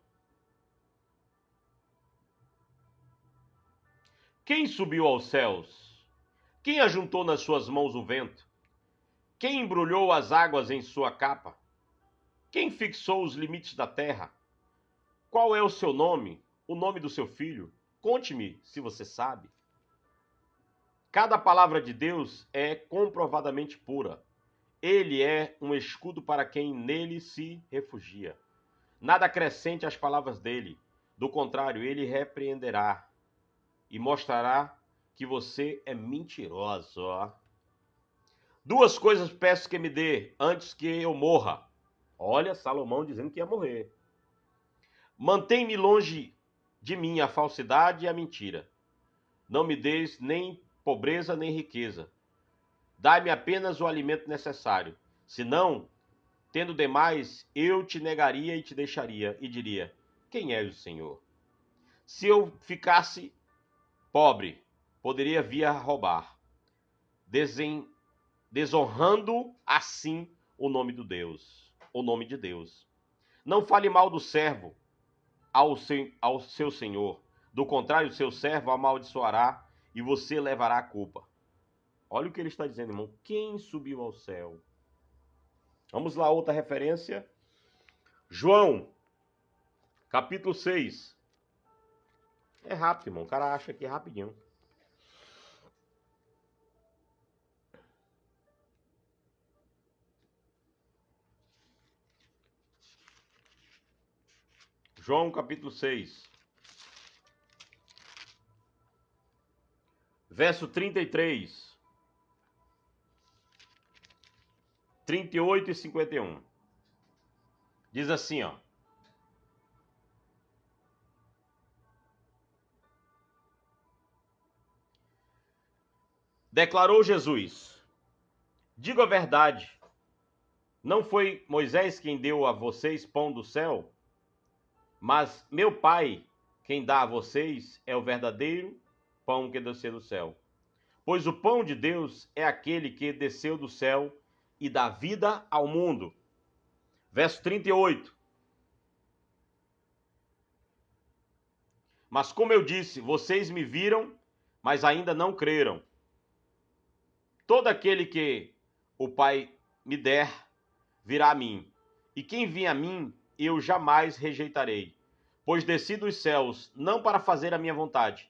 Quem subiu aos céus? Quem ajuntou nas suas mãos o vento? Quem embrulhou as águas em sua capa? Quem fixou os limites da terra? Qual é o seu nome? O nome do seu filho? Conte-me, se você sabe. Cada palavra de Deus é comprovadamente pura. Ele é um escudo para quem nele se refugia. Nada acrescente às palavras dele. Do contrário, ele repreenderá e mostrará que você é mentiroso. Duas coisas peço que me dê antes que eu morra. Olha, Salomão dizendo que ia morrer. Mantém-me longe de mim a falsidade e a mentira. Não me deis nem pobreza nem riqueza. Dai-me apenas o alimento necessário. Senão, tendo demais, eu te negaria e te deixaria, e diria, quem é o Senhor? Se eu ficasse pobre, poderia vir a roubar, desonrando assim o nome de Deus. Não fale mal do servo ao seu senhor. Do contrário, o seu servo amaldiçoará e você levará a culpa. Olha o que ele está dizendo, irmão. Quem subiu ao céu? Vamos lá, outra referência. João, capítulo 6. É rápido, irmão. O cara acha que é rapidinho. João, capítulo 6. Verso 33. 38 e 51. Diz assim, ó. Declarou Jesus: digo a verdade, não foi Moisés quem deu a vocês pão do céu, mas meu Pai quem dá a vocês é o verdadeiro pão que desceu do céu. Pois o pão de Deus é aquele que desceu do céu e dá vida ao mundo. Verso 38. Mas como eu disse, vocês me viram, mas ainda não creram. Todo aquele que o Pai me der, virá a mim. E quem vem a mim, eu jamais rejeitarei. Pois desci dos céus, não para fazer a minha vontade,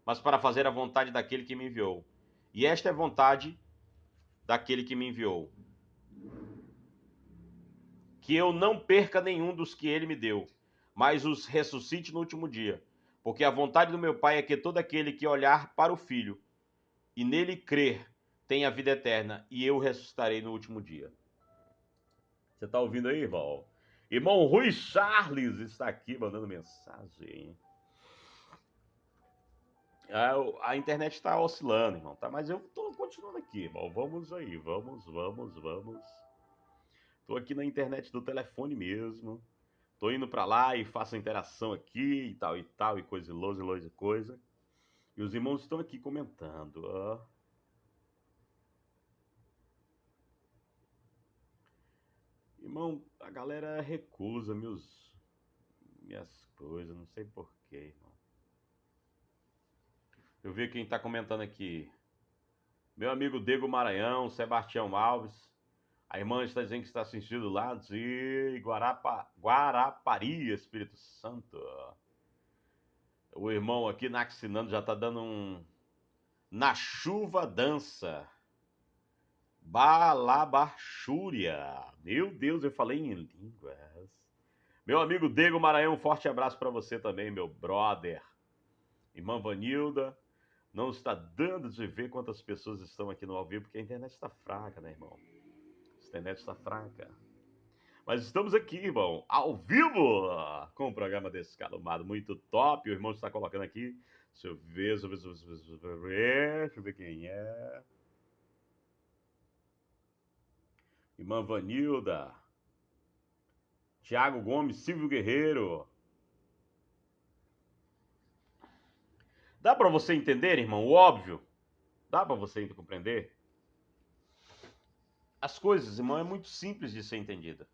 mas para fazer a vontade daquele que me enviou. E esta é a vontade daquele que me enviou, que eu não perca nenhum dos que ele me deu, mas os ressuscite no último dia. Porque a vontade do meu Pai é que todo aquele que olhar para o Filho e nele crer tem a vida eterna, e eu ressuscitarei no último dia. Você está ouvindo aí, irmão? Irmão Rui Charles está aqui mandando mensagem. A internet está oscilando, irmão, tá? Mas eu tô continuando aqui, irmão. Vamos aí, vamos. Tô aqui na internet do telefone mesmo. Tô indo para lá e faço a interação aqui e tal, e coisa, e coisa. E os irmãos estão aqui comentando, ó. Irmão, a galera recusa minhas coisas, não sei porquê, irmão. Eu vi quem tá comentando aqui. Meu amigo Diego Maranhão, Sebastião Alves. A irmã está dizendo que está assistindo lá de Guarapari, Espírito Santo. O irmão aqui, Naxinando, já tá dando um... Na chuva dança. Balabachúria. Meu Deus, eu falei em línguas. Meu amigo Diego Maranhão, um forte abraço para você também, meu brother. Irmã Vanilda, não está dando de ver quantas pessoas estão aqui no ao vivo, porque a internet está fraca, né, irmão? A internet está fraca. Mas estamos aqui, irmão, ao vivo, com um programa descalumado muito top. O irmão está colocando aqui. Deixa eu ver quem é. Irmã Vanilda. Tiago Gomes, Silvio Guerreiro. Dá para você entender, irmão? O óbvio. Dá para você compreender? As coisas, irmão, é muito simples de ser entendida.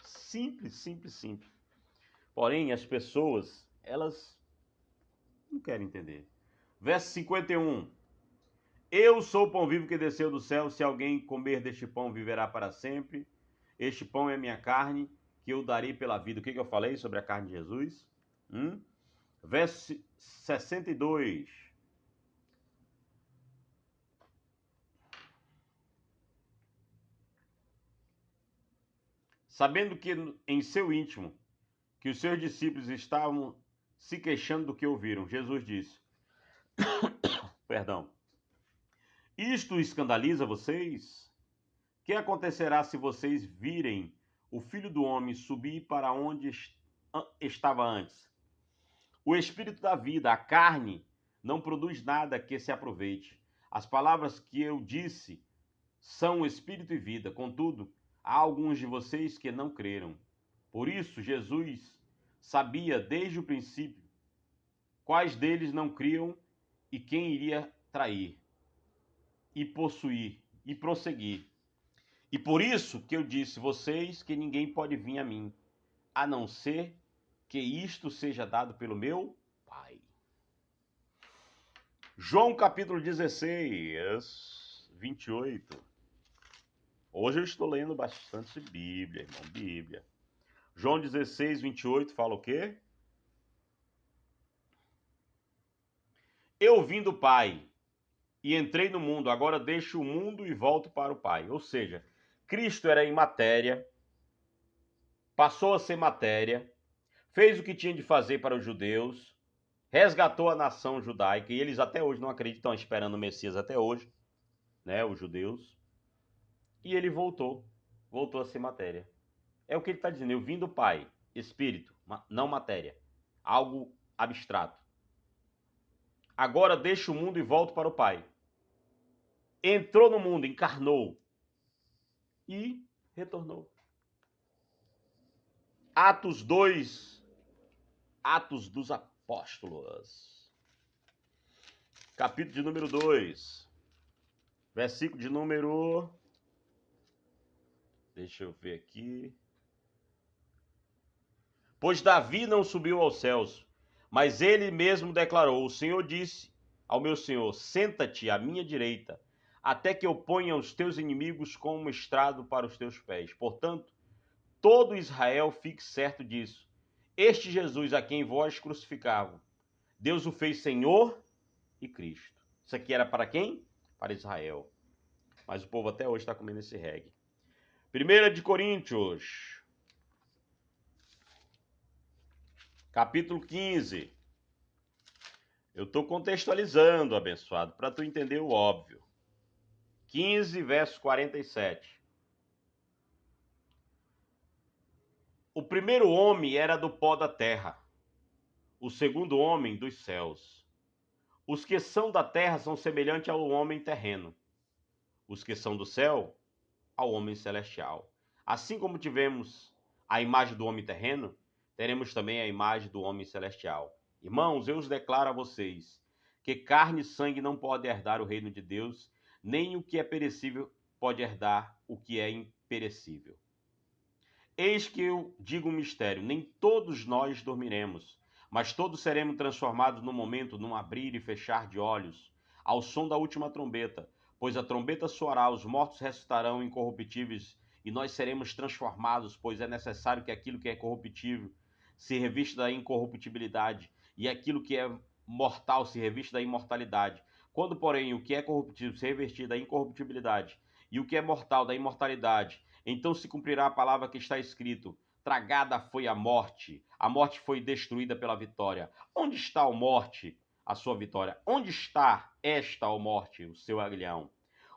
Simples. Porém, as pessoas, elas não querem entender. Verso 51. Eu sou o pão vivo que desceu do céu. Se alguém comer deste pão, viverá para sempre. Este pão é minha carne, que eu darei pela vida. O que eu falei sobre a carne de Jesus? Verso 62. Sabendo que em seu íntimo, que os seus discípulos estavam se queixando do que ouviram, Jesus disse, perdão, isto escandaliza vocês? Que acontecerá se vocês virem o Filho do Homem subir para onde estava antes? O Espírito da vida, a carne, não produz nada que se aproveite. As palavras que eu disse são espírito e vida. Contudo, há alguns de vocês que não creram. Por isso, Jesus sabia desde o princípio quais deles não criam e quem iria trair e possuir e prosseguir. E por isso que eu disse vocês que ninguém pode vir a mim, a não ser que isto seja dado pelo meu Pai. João capítulo 16, 28. Hoje eu estou lendo bastante Bíblia, irmão, Bíblia. João 16, 28 fala o quê? Eu vim do Pai e entrei no mundo, agora deixo o mundo e volto para o Pai. Ou seja, Cristo era em matéria, passou a ser matéria, fez o que tinha de fazer para os judeus, resgatou a nação judaica, e eles até hoje não acreditam, esperando o Messias até hoje, né, os judeus. E ele voltou a ser matéria. É o que ele está dizendo, eu vim do Pai, espírito, não matéria, algo abstrato. Agora deixo o mundo e volto para o Pai. Entrou no mundo, encarnou e retornou. Atos 2, Atos dos Apóstolos, capítulo de número 2, versículo de número... Deixa eu ver aqui. Pois Davi não subiu aos céus, mas ele mesmo declarou, o Senhor disse ao meu Senhor, senta-te à minha direita, até que eu ponha os teus inimigos como estrado para os teus pés. Portanto, todo Israel fique certo disso. Este Jesus a quem vós crucificavam, Deus o fez Senhor e Cristo. Isso aqui era para quem? Para Israel. Mas o povo até hoje está comendo esse reggae. 1 de Coríntios, capítulo 15, Eu estou contextualizando, abençoado, para tu entender o óbvio. 15, verso 47. O primeiro homem era do pó da terra, o segundo homem dos céus. Os que são da terra são semelhantes ao homem terreno, os que são do céu, ao homem celestial. Assim como tivemos a imagem do homem terreno, teremos também a imagem do homem celestial. Irmãos, eu os declaro a vocês que carne e sangue não podem herdar o reino de Deus, nem o que é perecível pode herdar o que é imperecível. Eis que eu digo um mistério: nem todos nós dormiremos, mas todos seremos transformados no momento, num abrir e fechar de olhos, ao som da última trombeta. Pois a trombeta soará, os mortos ressuscitarão incorruptíveis, e nós seremos transformados, pois é necessário que aquilo que é corruptível se revista da incorruptibilidade, e aquilo que é mortal se revista da imortalidade. Quando, porém, o que é corruptível se revestir da incorruptibilidade, e o que é mortal da imortalidade, então se cumprirá a palavra que está escrito: tragada foi a morte foi destruída pela vitória. Onde está, ó morte, a sua vitória? Onde está esta, ó morte, o seu aguilhão?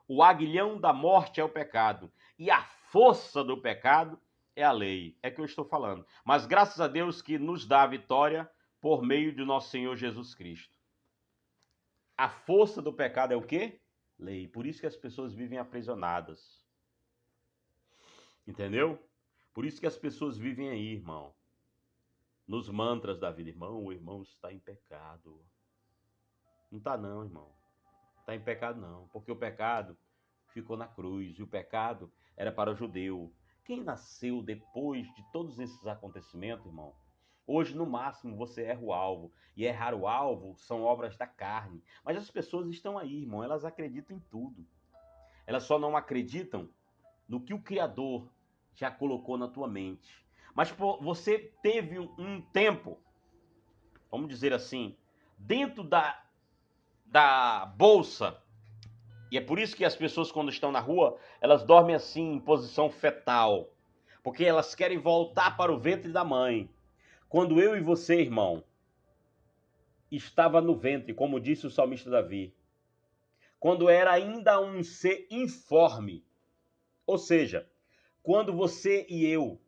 O aguilhão da morte é o pecado, e a força do pecado é a lei. É que eu estou falando. Mas graças a Deus que nos dá a vitória por meio de nosso Senhor Jesus Cristo. A força do pecado é o quê? Lei. Por isso que as pessoas vivem aprisionadas. Entendeu? Por isso que as pessoas vivem aí, irmão. Nos mantras da vida. Irmão, o irmão está em pecado. Não está não, irmão. Está em pecado não. Porque o pecado ficou na cruz. E o pecado era para o judeu. Quem nasceu depois de todos esses acontecimentos, irmão? Hoje, no máximo, você erra o alvo. E errar o alvo são obras da carne. Mas as pessoas estão aí, irmão. Elas acreditam em tudo. Elas só não acreditam no que o Criador já colocou na tua mente. Mas você teve um tempo, vamos dizer assim, dentro da bolsa. E é por isso que as pessoas, quando estão na rua, elas dormem assim, em posição fetal. Porque elas querem voltar para o ventre da mãe. Quando eu e você, irmão, estava no ventre, como disse o salmista Davi, quando era ainda um ser informe, ou seja, quando você e eu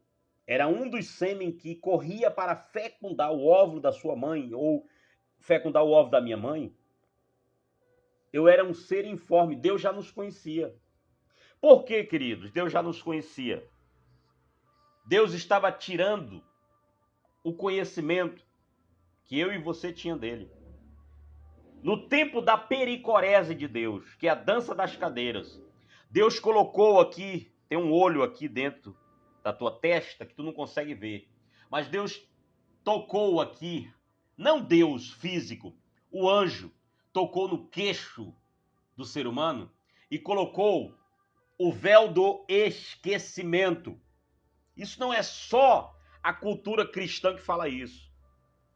era um dos sêmen que corria para fecundar o óvulo da sua mãe ou fecundar o óvulo da minha mãe, eu era um ser informe, Deus já nos conhecia. Por quê, queridos? Deus já nos conhecia. Deus estava tirando o conhecimento que eu e você tinha dele. No tempo da pericorese de Deus, que é a dança das cadeiras, Deus colocou aqui, tem um olho aqui dentro da tua testa que tu não consegue ver. Mas Deus tocou aqui, não Deus físico, o anjo tocou no queixo do ser humano e colocou o véu do esquecimento. Isso não é só a cultura cristã que fala isso.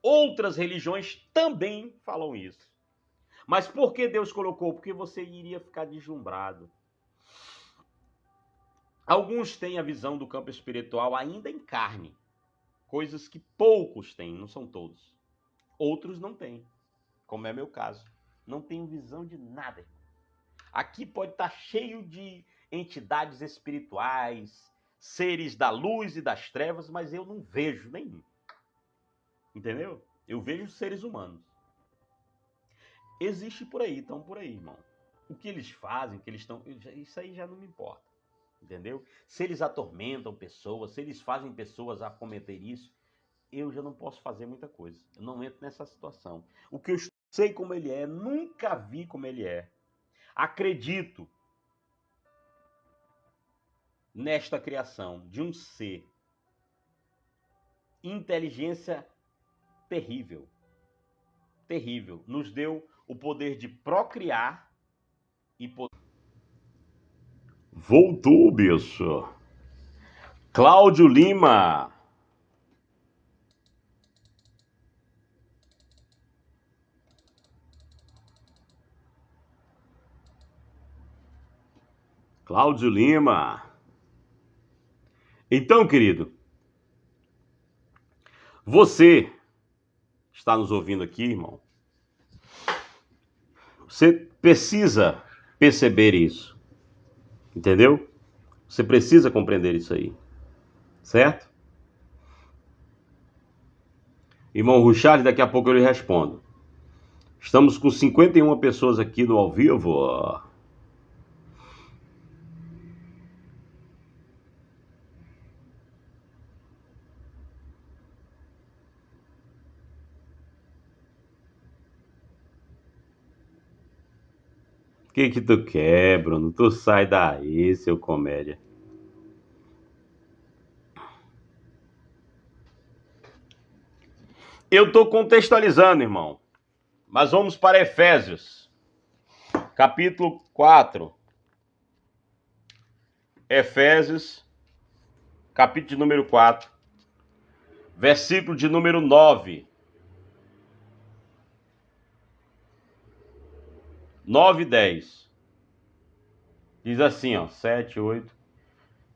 Outras religiões também falam isso. Mas por que Deus colocou? Porque você iria ficar deslumbrado. Alguns têm a visão do campo espiritual ainda em carne. Coisas que poucos têm, não são todos. Outros não têm, como é meu caso. Não tenho visão de nada, irmão. Aqui pode estar cheio de entidades espirituais, seres da luz e das trevas, mas eu não vejo nenhum. Entendeu? Eu vejo seres humanos. Existe por aí, estão por aí, irmão. O que eles fazem, o que eles estão... Isso aí já não me importa. Entendeu? Se eles atormentam pessoas, se eles fazem pessoas a cometer isso, eu já não posso fazer muita coisa. Eu não entro nessa situação. O que eu sei como ele é, nunca vi como ele é. Acredito nesta criação de um ser. Inteligência terrível. Terrível. Nos deu o poder de procriar e poder... Voltou, bicho. Cláudio Lima. Cláudio Lima. Então, querido, você está nos ouvindo aqui, irmão? Você precisa perceber isso, entendeu? Você precisa compreender isso aí, certo? Irmão Ruchard, daqui a pouco eu lhe respondo. Estamos com 51 pessoas aqui no ao vivo. O que tu quer, Bruno? Tu sai daí, seu comédia. Eu estou contextualizando, irmão. Mas vamos para Efésios, capítulo 4. Efésios, capítulo de número 4, versículo de número 9. 9 e 10. Diz assim, ó, 7, 8.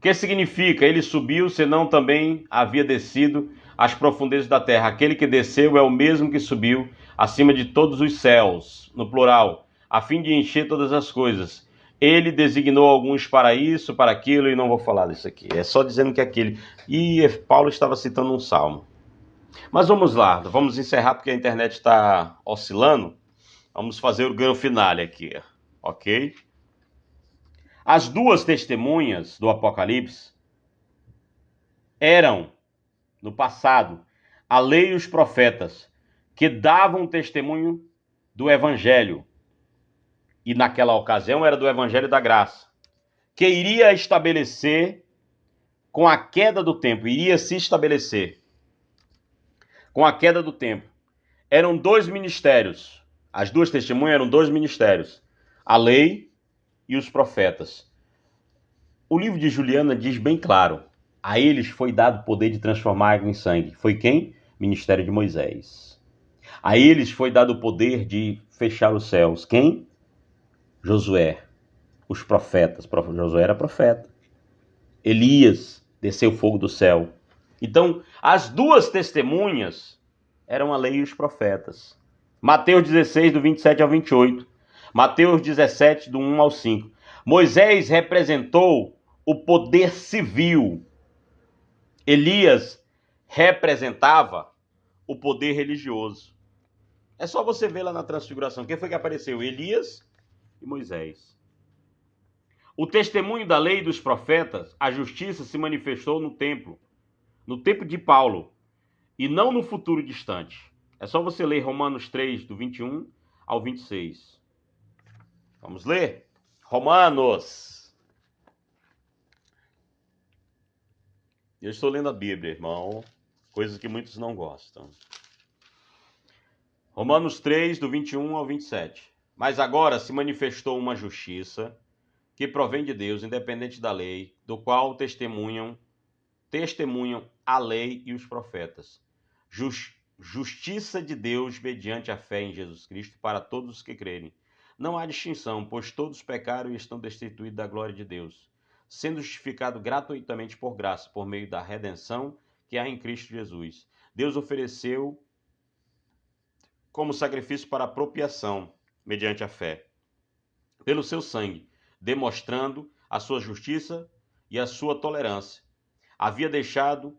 Que significa, ele subiu, senão também havia descido às profundezas da terra. Aquele que desceu é o mesmo que subiu acima de todos os céus, no plural, a fim de encher todas as coisas. Ele designou alguns para isso, para aquilo, e não vou falar disso aqui. É só dizendo que aquele... E Paulo estava citando um salmo. Mas vamos lá, vamos encerrar porque a internet está oscilando. Vamos fazer o grande finale aqui, ok? As duas testemunhas do Apocalipse eram, no passado, a lei e os profetas, que davam testemunho do Evangelho. E naquela ocasião era do Evangelho da Graça, que iria estabelecer com a queda do tempo, iria se estabelecer com a queda do tempo. Eram dois ministérios, as duas testemunhas eram dois ministérios, a lei e os profetas. O livro de Juliana diz bem claro, a eles foi dado o poder de transformar água em sangue. Foi quem? Ministério de Moisés. A eles foi dado o poder de fechar os céus. Quem? Josué. Os profetas. Josué era profeta. Elias desceu fogo do céu. Então, as duas testemunhas eram a lei e os profetas. Mateus 16, do 27 ao 28. Mateus 17, do 1 ao 5. Moisés representou o poder civil. Elias representava o poder religioso. É só você ver lá na Transfiguração. Quem foi que apareceu? Elias e Moisés. O testemunho da lei e dos profetas, a justiça se manifestou no tempo de Paulo, e não no futuro distante. É só você ler Romanos 3, do 21 ao 26. Vamos ler? Romanos. Eu estou lendo a Bíblia, irmão. Coisas que muitos não gostam. Romanos 3, do 21 ao 27. Mas agora se manifestou uma justiça que provém de Deus, independente da lei, do qual testemunham a lei e os profetas. Justiça de Deus mediante a fé em Jesus Cristo para todos os que crerem. Não há distinção, pois todos pecaram e estão destituídos da glória de Deus, sendo justificado gratuitamente por graça, por meio da redenção que há em Cristo Jesus. Deus ofereceu como sacrifício para apropriação, mediante a fé, pelo seu sangue, demonstrando a sua justiça e a sua tolerância. Havia deixado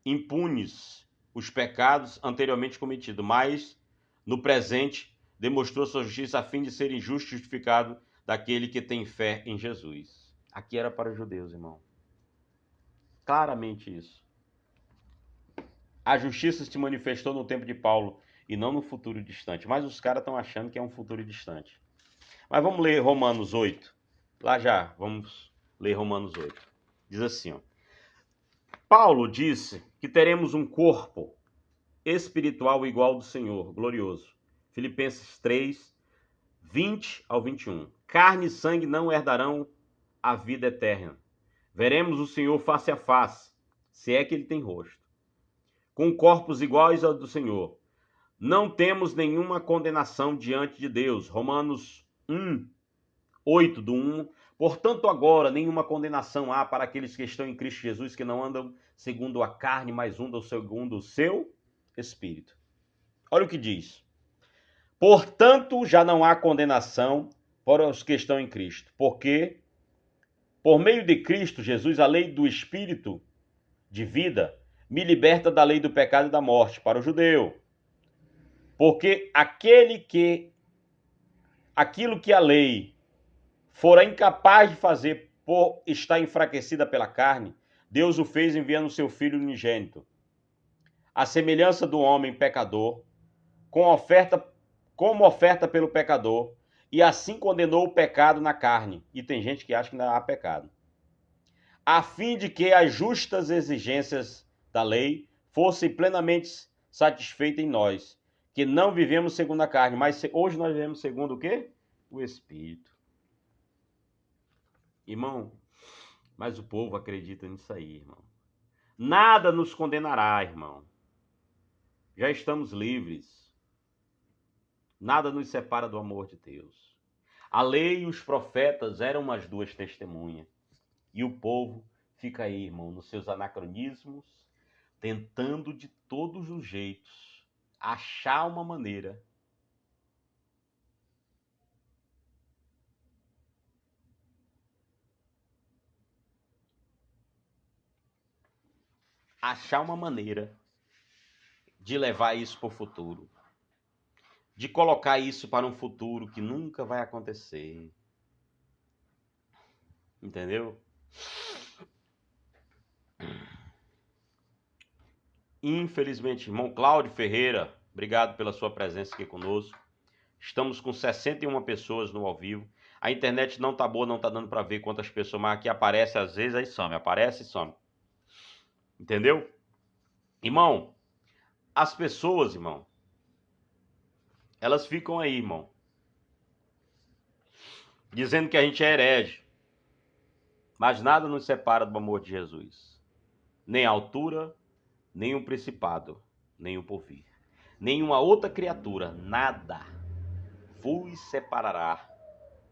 impunes os pecados anteriormente cometidos, mas, no presente, demonstrou sua justiça a fim de ser injusto e justificado daquele que tem fé em Jesus. Aqui era para os judeus, irmão. Claramente isso. A justiça se manifestou no tempo de Paulo e não no futuro distante. Mas os caras estão achando que é um futuro distante. Mas vamos ler Romanos 8. Lá já, vamos ler Romanos 8. Diz assim, ó. Paulo disse que teremos um corpo espiritual igual ao do Senhor, glorioso. Filipenses 3, 20 ao 21. Carne e sangue não herdarão a vida eterna. Veremos o Senhor face a face, se é que ele tem rosto, com corpos iguais ao do Senhor. Não temos nenhuma condenação diante de Deus. Romanos 1, 8 do 1. Portanto, agora nenhuma condenação há para aqueles que estão em Cristo Jesus, que não andam segundo a carne, mas andam segundo o seu Espírito. Olha o que diz. Portanto, já não há condenação para os que estão em Cristo, porque por meio de Cristo Jesus, a lei do Espírito de vida me liberta da lei do pecado e da morte para o judeu. Porque aquilo que a lei fora incapaz de fazer por estar enfraquecida pela carne, Deus o fez enviando o seu Filho unigênito, à semelhança do homem pecador, como oferta pelo pecador, e assim condenou o pecado na carne. E tem gente que acha que ainda há pecado. A fim de que as justas exigências da lei fossem plenamente satisfeitas em nós, que não vivemos segundo a carne, mas hoje nós vivemos segundo o quê? O Espírito. Irmão, mas o povo acredita nisso aí, irmão. Nada nos condenará, irmão. Já estamos livres. Nada nos separa do amor de Deus. A lei e os profetas eram as duas testemunhas. E o povo fica aí, irmão, nos seus anacronismos, tentando de todos os jeitos achar uma maneira de levar isso para o futuro, de colocar isso para um futuro que nunca vai acontecer. Entendeu? Infelizmente, irmão Cláudio Ferreira, obrigado pela sua presença aqui conosco. Estamos com 61 pessoas no ao vivo. A internet não tá boa, não tá dando para ver quantas pessoas, mas aqui aparece às vezes, aí some, aparece e some. Entendeu? Irmão, as pessoas, irmão, elas ficam aí, irmão, dizendo que a gente é herege. Mas nada nos separa do amor de Jesus. Nem a altura, nem o principado, nem o porvir. Nenhuma outra criatura, nada vos separará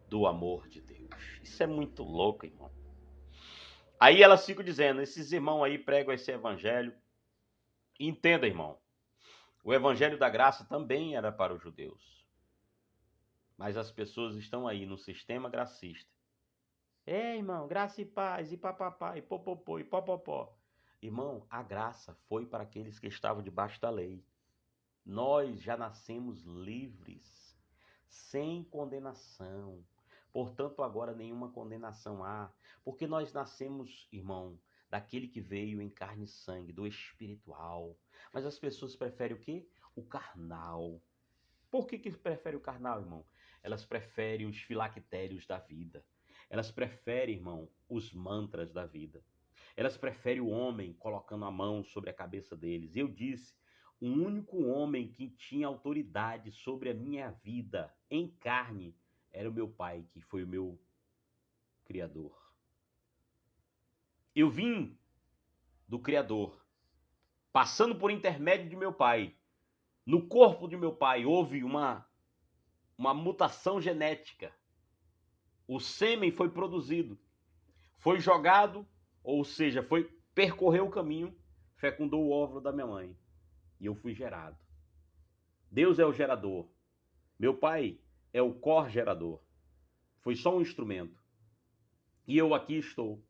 do amor de Deus. Isso é muito louco, irmão. Aí elas ficam dizendo, esses irmãos aí pregam esse evangelho. Entenda, irmão, o evangelho da graça também era para os judeus. Mas as pessoas estão aí no sistema gracista. Irmão, graça e paz, e papapá, e popopô, e popopó. Irmão, a graça foi para aqueles que estavam debaixo da lei. Nós já nascemos livres, sem condenação. Portanto, agora nenhuma condenação há. Porque nós nascemos, irmão, daquele que veio em carne e sangue, do espiritual. Mas as pessoas preferem o quê? O carnal. Por que preferem o carnal, irmão? Elas preferem os filactérios da vida. Elas preferem, irmão, os mantras da vida. Elas preferem o homem colocando a mão sobre a cabeça deles. Eu disse, o único homem que tinha autoridade sobre a minha vida em carne era o meu pai, que foi o meu criador. Eu vim do criador, passando por intermédio de meu pai. No corpo de meu pai houve uma mutação genética. O sêmen foi produzido, foi jogado, ou seja, percorreu o caminho, fecundou o óvulo da minha mãe. E eu fui gerado. Deus é o gerador. Meu pai é o cor-gerador. Foi só um instrumento. E eu aqui estou.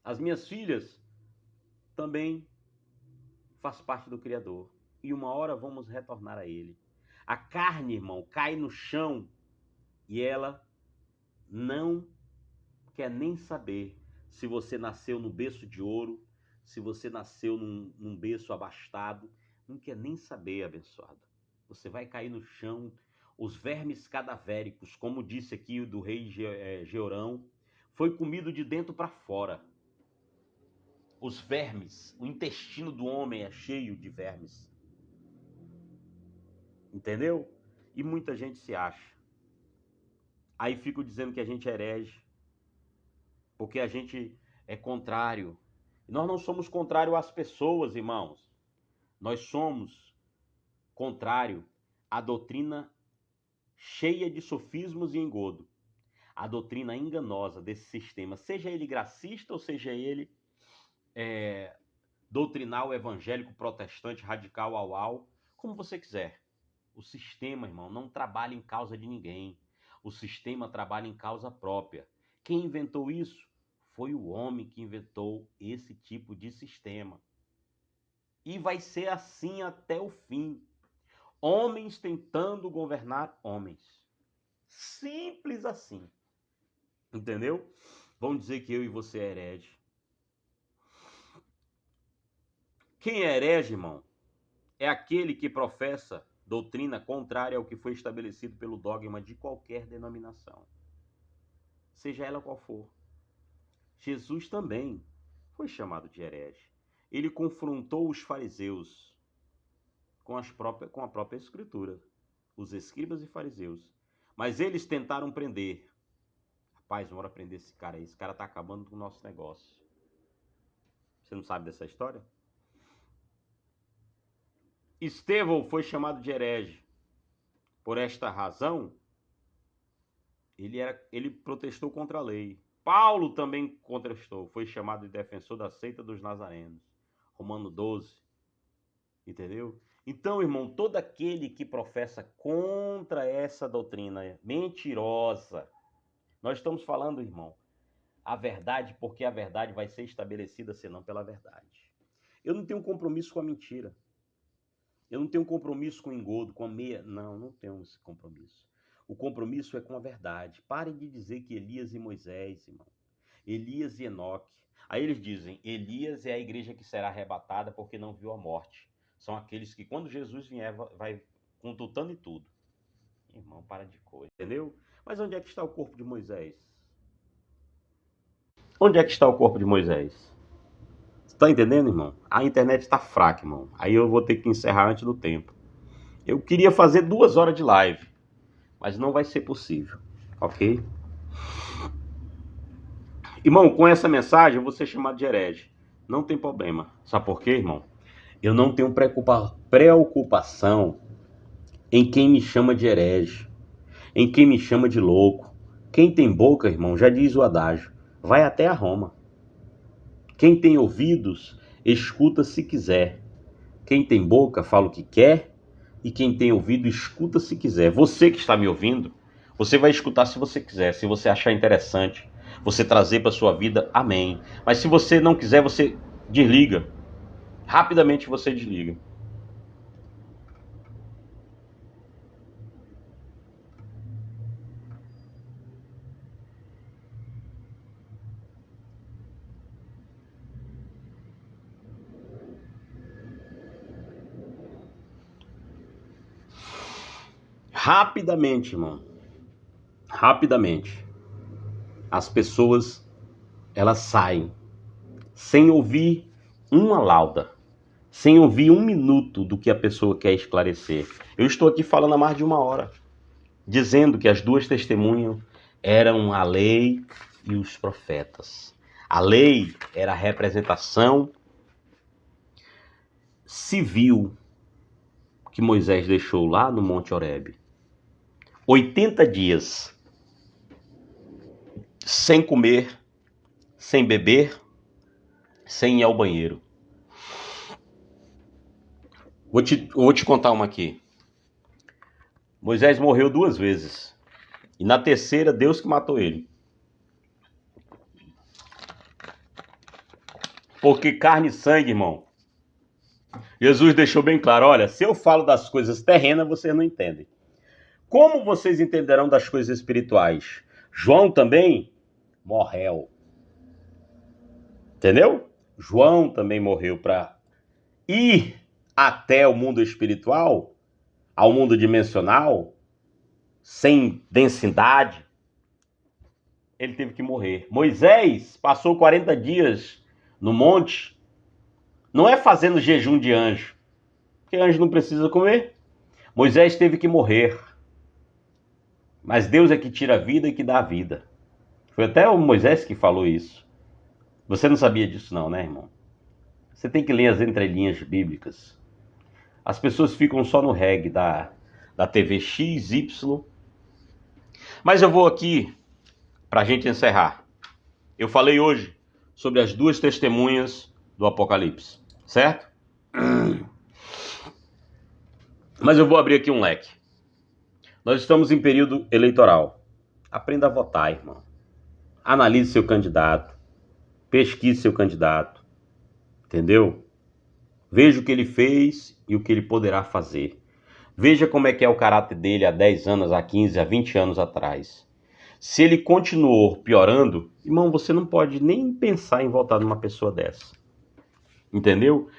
As minhas filhas também fazem parte do Criador. E uma hora vamos retornar a Ele. A carne, irmão, cai no chão e ela não quer nem saber se você nasceu no berço de ouro, se você nasceu num berço abastado. Não quer nem saber, abençoado. Você vai cair no chão. Os vermes cadavéricos, como disse aqui do rei Georão, foi comido de dentro para fora. Os vermes, o intestino do homem é cheio de vermes. Entendeu? E muita gente se acha. Aí fico dizendo que a gente é herege, porque a gente é contrário. Nós não somos contrário às pessoas, irmãos. Nós somos contrário à doutrina cheia de sofismos e engodo. A doutrina enganosa desse sistema, seja ele gracista ou seja ele doutrinal, evangélico, protestante, radical, como você quiser. O sistema, irmão, não trabalha em causa de ninguém. O sistema trabalha em causa própria. Quem inventou isso? Foi o homem que inventou esse tipo de sistema. E vai ser assim até o fim. Homens tentando governar homens. Simples assim. Entendeu? Vão dizer que eu e você é herege. Quem é herege, irmão, é aquele que professa doutrina contrária ao que foi estabelecido pelo dogma de qualquer denominação, seja ela qual for. Jesus também foi chamado de herege. Ele confrontou os fariseus com a própria escritura, os escribas e fariseus. Mas eles tentaram prender. Rapaz, bora prender esse cara aí. Esse cara tá acabando com o nosso negócio. Você não sabe dessa história? Estevão foi chamado de herege. Por esta razão, ele protestou contra a lei. Paulo também contestou, foi chamado de defensor da seita dos nazarenos. Romano 12. Entendeu? Então, irmão, todo aquele que professa contra essa doutrina mentirosa, nós estamos falando, irmão, a verdade, porque a verdade vai ser estabelecida senão pela verdade. Eu não tenho compromisso com a mentira. Eu não tenho compromisso com o engodo, com a meia. Não tenho esse compromisso. O compromisso é com a verdade. Parem de dizer que Elias e Moisés, irmão. Elias e Enoque. Aí eles dizem, Elias é a igreja que será arrebatada porque não viu a morte. São aqueles que quando Jesus vier, vai com tutano e tudo. Irmão, para de coisa, entendeu? Mas onde é que está o corpo de Moisés? Onde é que está o corpo de Moisés? Você tá entendendo, irmão? A internet está fraca, irmão. Aí eu vou ter que encerrar antes do tempo. Eu queria fazer 2 horas de live, mas não vai ser possível, ok? Irmão, com essa mensagem eu vou ser chamado de herege. Não tem problema. Sabe por quê, irmão? Eu não tenho preocupação em quem me chama de herege, em quem me chama de louco. Quem tem boca, irmão, já diz o adágio, vai até a Roma. Quem tem ouvidos, escuta se quiser. Quem tem boca, fala o que quer. E quem tem ouvido, escuta se quiser. Você que está me ouvindo, você vai escutar se você quiser, se você achar interessante, você trazer para sua vida, amém. Mas se você não quiser, você desliga. Rapidamente você desliga. Rapidamente, irmão. Rapidamente. As pessoas, elas saem sem ouvir uma lauda, sem ouvir 1 minuto do que a pessoa quer esclarecer. Eu estou aqui falando há mais de 1 hora, dizendo que as 2 testemunhas eram a lei e os profetas. A lei era a representação civil que Moisés deixou lá no Monte Horebe. 80 dias sem comer, sem beber, sem ir ao banheiro. Vou te contar uma aqui. Moisés morreu 2 vezes. E na terceira, Deus que matou ele. Porque carne e sangue, irmão. Jesus deixou bem claro, olha, se eu falo das coisas terrenas, vocês não entendem. Como vocês entenderão das coisas espirituais? João também morreu. Entendeu? João também morreu para ir até o mundo espiritual, ao mundo dimensional, sem densidade. Ele teve que morrer. Moisés passou 40 dias no monte, não é fazendo jejum de anjo, porque anjo não precisa comer. Moisés teve que morrer. Mas Deus é que tira a vida e que dá a vida. Foi até o Moisés que falou isso. Você não sabia disso não, né, irmão? Você tem que ler as entrelinhas bíblicas. As pessoas ficam só no reggae da TV XY. Mas eu vou aqui, para a gente encerrar. Eu falei hoje sobre as 2 testemunhas do Apocalipse, certo? Mas eu vou abrir aqui um leque. Nós estamos em período eleitoral. Aprenda a votar, irmão. Analise seu candidato. Pesquise seu candidato. Entendeu? Veja o que ele fez e o que ele poderá fazer. Veja como é que é o caráter dele há 10 anos, há 15, há 20 anos atrás. Se ele continuou piorando, irmão, você não pode nem pensar em votar numa pessoa dessa. Entendeu?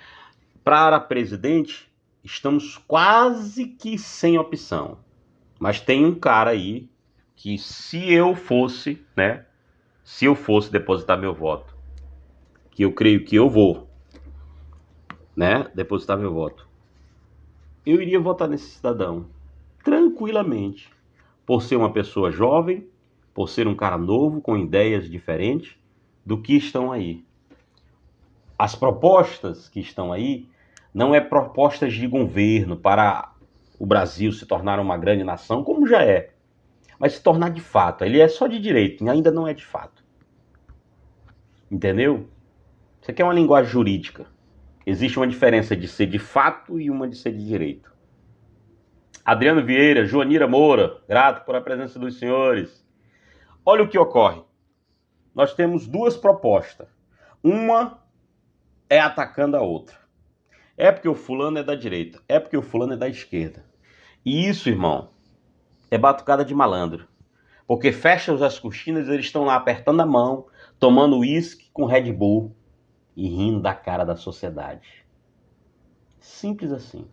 Para presidente, estamos quase que sem opção. Mas tem um cara aí que se eu fosse, né? Se eu fosse depositar meu voto, que eu creio que eu vou, né? Depositar meu voto. Eu iria votar nesse cidadão, tranquilamente. Por ser uma pessoa jovem, por ser um cara novo, com ideias diferentes do que estão aí. As propostas que estão aí não é propostas de governo para o Brasil se tornar uma grande nação, como já é, mas se tornar de fato. Ele é só de direito, ainda não é de fato. Entendeu? Isso aqui é uma linguagem jurídica. Existe uma diferença de ser de fato e uma de ser de direito. Adriano Vieira, Joanira Moura, grato por a presença dos senhores. Olha o que ocorre. Nós temos duas propostas. Uma é atacando a outra. É porque o fulano é da direita, é porque o fulano é da esquerda. E isso, irmão, é batucada de malandro. Porque fecham as cortinas, eles estão lá apertando a mão, tomando uísque com Red Bull e rindo da cara da sociedade. Simples assim.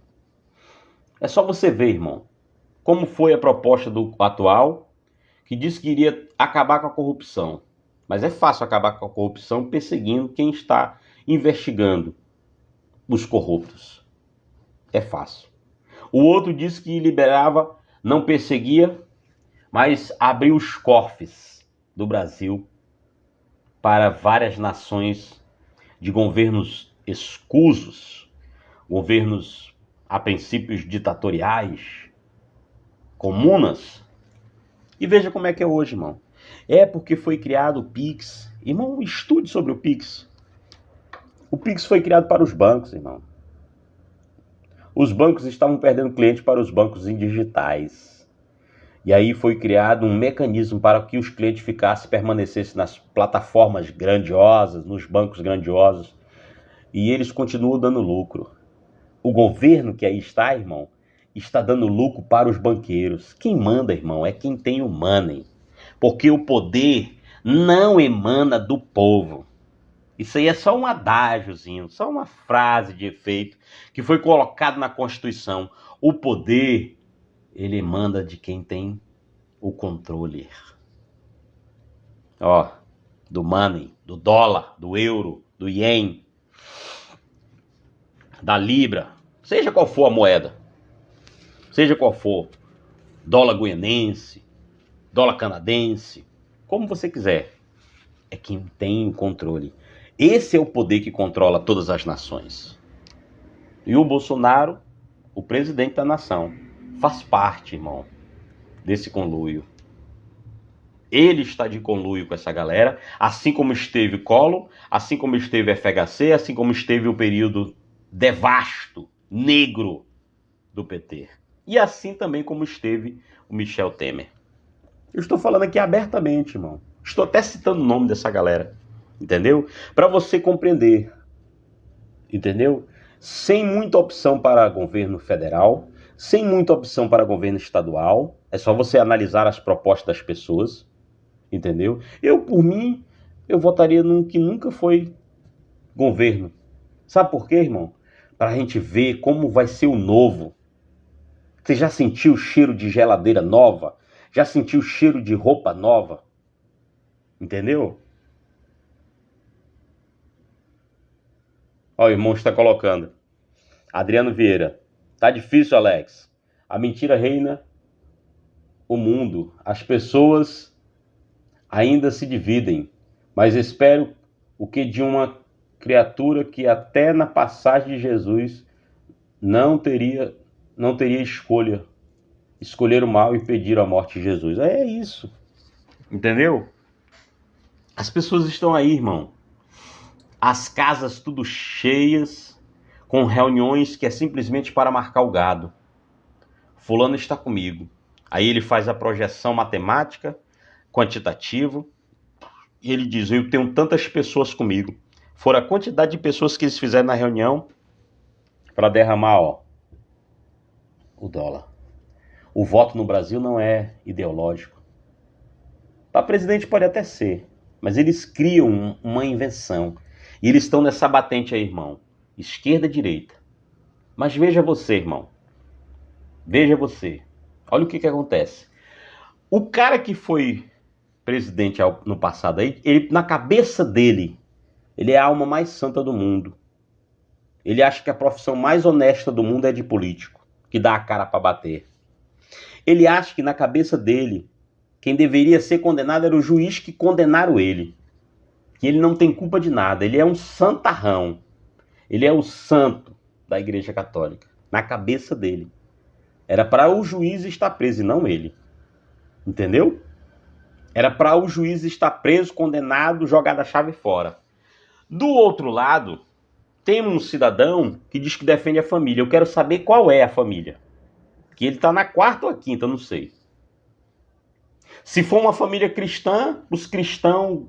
É só você ver, irmão, como foi a proposta do atual, que disse que iria acabar com a corrupção. Mas é fácil acabar com a corrupção perseguindo quem está investigando os corruptos. É fácil. O outro disse que liberava, não perseguia, mas abriu os cofres do Brasil para várias nações de governos escusos, governos a princípios ditatoriais, comunas. E veja como é que é hoje, irmão. É porque foi criado o Pix. Irmão, estude sobre o Pix. O Pix foi criado para os bancos, irmão. Os bancos estavam perdendo clientes para os bancos digitais. E aí foi criado um mecanismo para que os clientes permanecessem nas plataformas grandiosas, nos bancos grandiosos. E eles continuam dando lucro. O governo que aí está, irmão, está dando lucro para os banqueiros. Quem manda, irmão, é quem tem o money. Porque o poder não emana do povo. Isso aí é só um adágiozinho, só uma frase de efeito que foi colocado na Constituição. O poder, ele emana de quem tem o controle. Ó, do money, do dólar, do euro, do ien, da libra, seja qual for a moeda, seja qual for, dólar guianense, dólar canadense, como você quiser, é quem tem o controle. Esse é o poder que controla todas as nações. E o Bolsonaro, o presidente da nação, faz parte, irmão, desse conluio. Ele está de conluio com essa galera, assim como esteve Collor, assim como esteve FHC, assim como esteve o período devasto, negro do PT. E assim também como esteve o Michel Temer. Eu estou falando aqui abertamente, irmão. Estou até citando o nome dessa galera. Entendeu? Para você compreender. Entendeu? Sem muita opção para governo federal, sem muita opção para governo estadual. É só você analisar as propostas das pessoas. Entendeu? Eu, por mim, eu votaria num que nunca foi governo. Sabe por quê, irmão? Para a gente ver como vai ser o novo. Você já sentiu o cheiro de geladeira nova? Já sentiu o cheiro de roupa nova? Entendeu? Ó, o irmão está colocando. Adriano Vieira. Tá difícil, Alex. A mentira reina o mundo. As pessoas ainda se dividem. Mas espero o que de uma criatura que até na passagem de Jesus não teria escolha. Escolher o mal e pedir a morte de Jesus. É isso. Entendeu? As pessoas estão aí, irmão. As casas tudo cheias, com reuniões que é simplesmente para marcar o gado. fulano está comigo. Aí ele faz a projeção matemática, quantitativa, e ele diz, eu tenho tantas pessoas comigo. Fora a quantidade de pessoas que eles fizeram na reunião para derramar, o dólar. O voto no Brasil não é ideológico. Para presidente pode até ser, mas eles criam uma invenção. E eles estão nessa batente aí, irmão. Esquerda, direita. Mas veja você, irmão. Veja você. Olha o que acontece. O cara que foi presidente no passado aí, ele, na cabeça dele, ele é a alma mais santa do mundo. Ele acha que a profissão mais honesta do mundo é de político, que dá a cara para bater. Ele acha que na cabeça dele, quem deveria ser condenado era o juiz que condenaram ele. Que ele não tem culpa de nada. Ele é um santarrão. Ele é o santo da Igreja Católica. Na cabeça dele. Era para o juiz estar preso e não ele. Entendeu? Era para o juiz estar preso, condenado, jogado a chave fora. Do outro lado, tem um cidadão que diz que defende a família. Eu quero saber qual é a família. Que ele está na quarta ou a quinta, eu não sei. Se for uma família cristã, os cristãos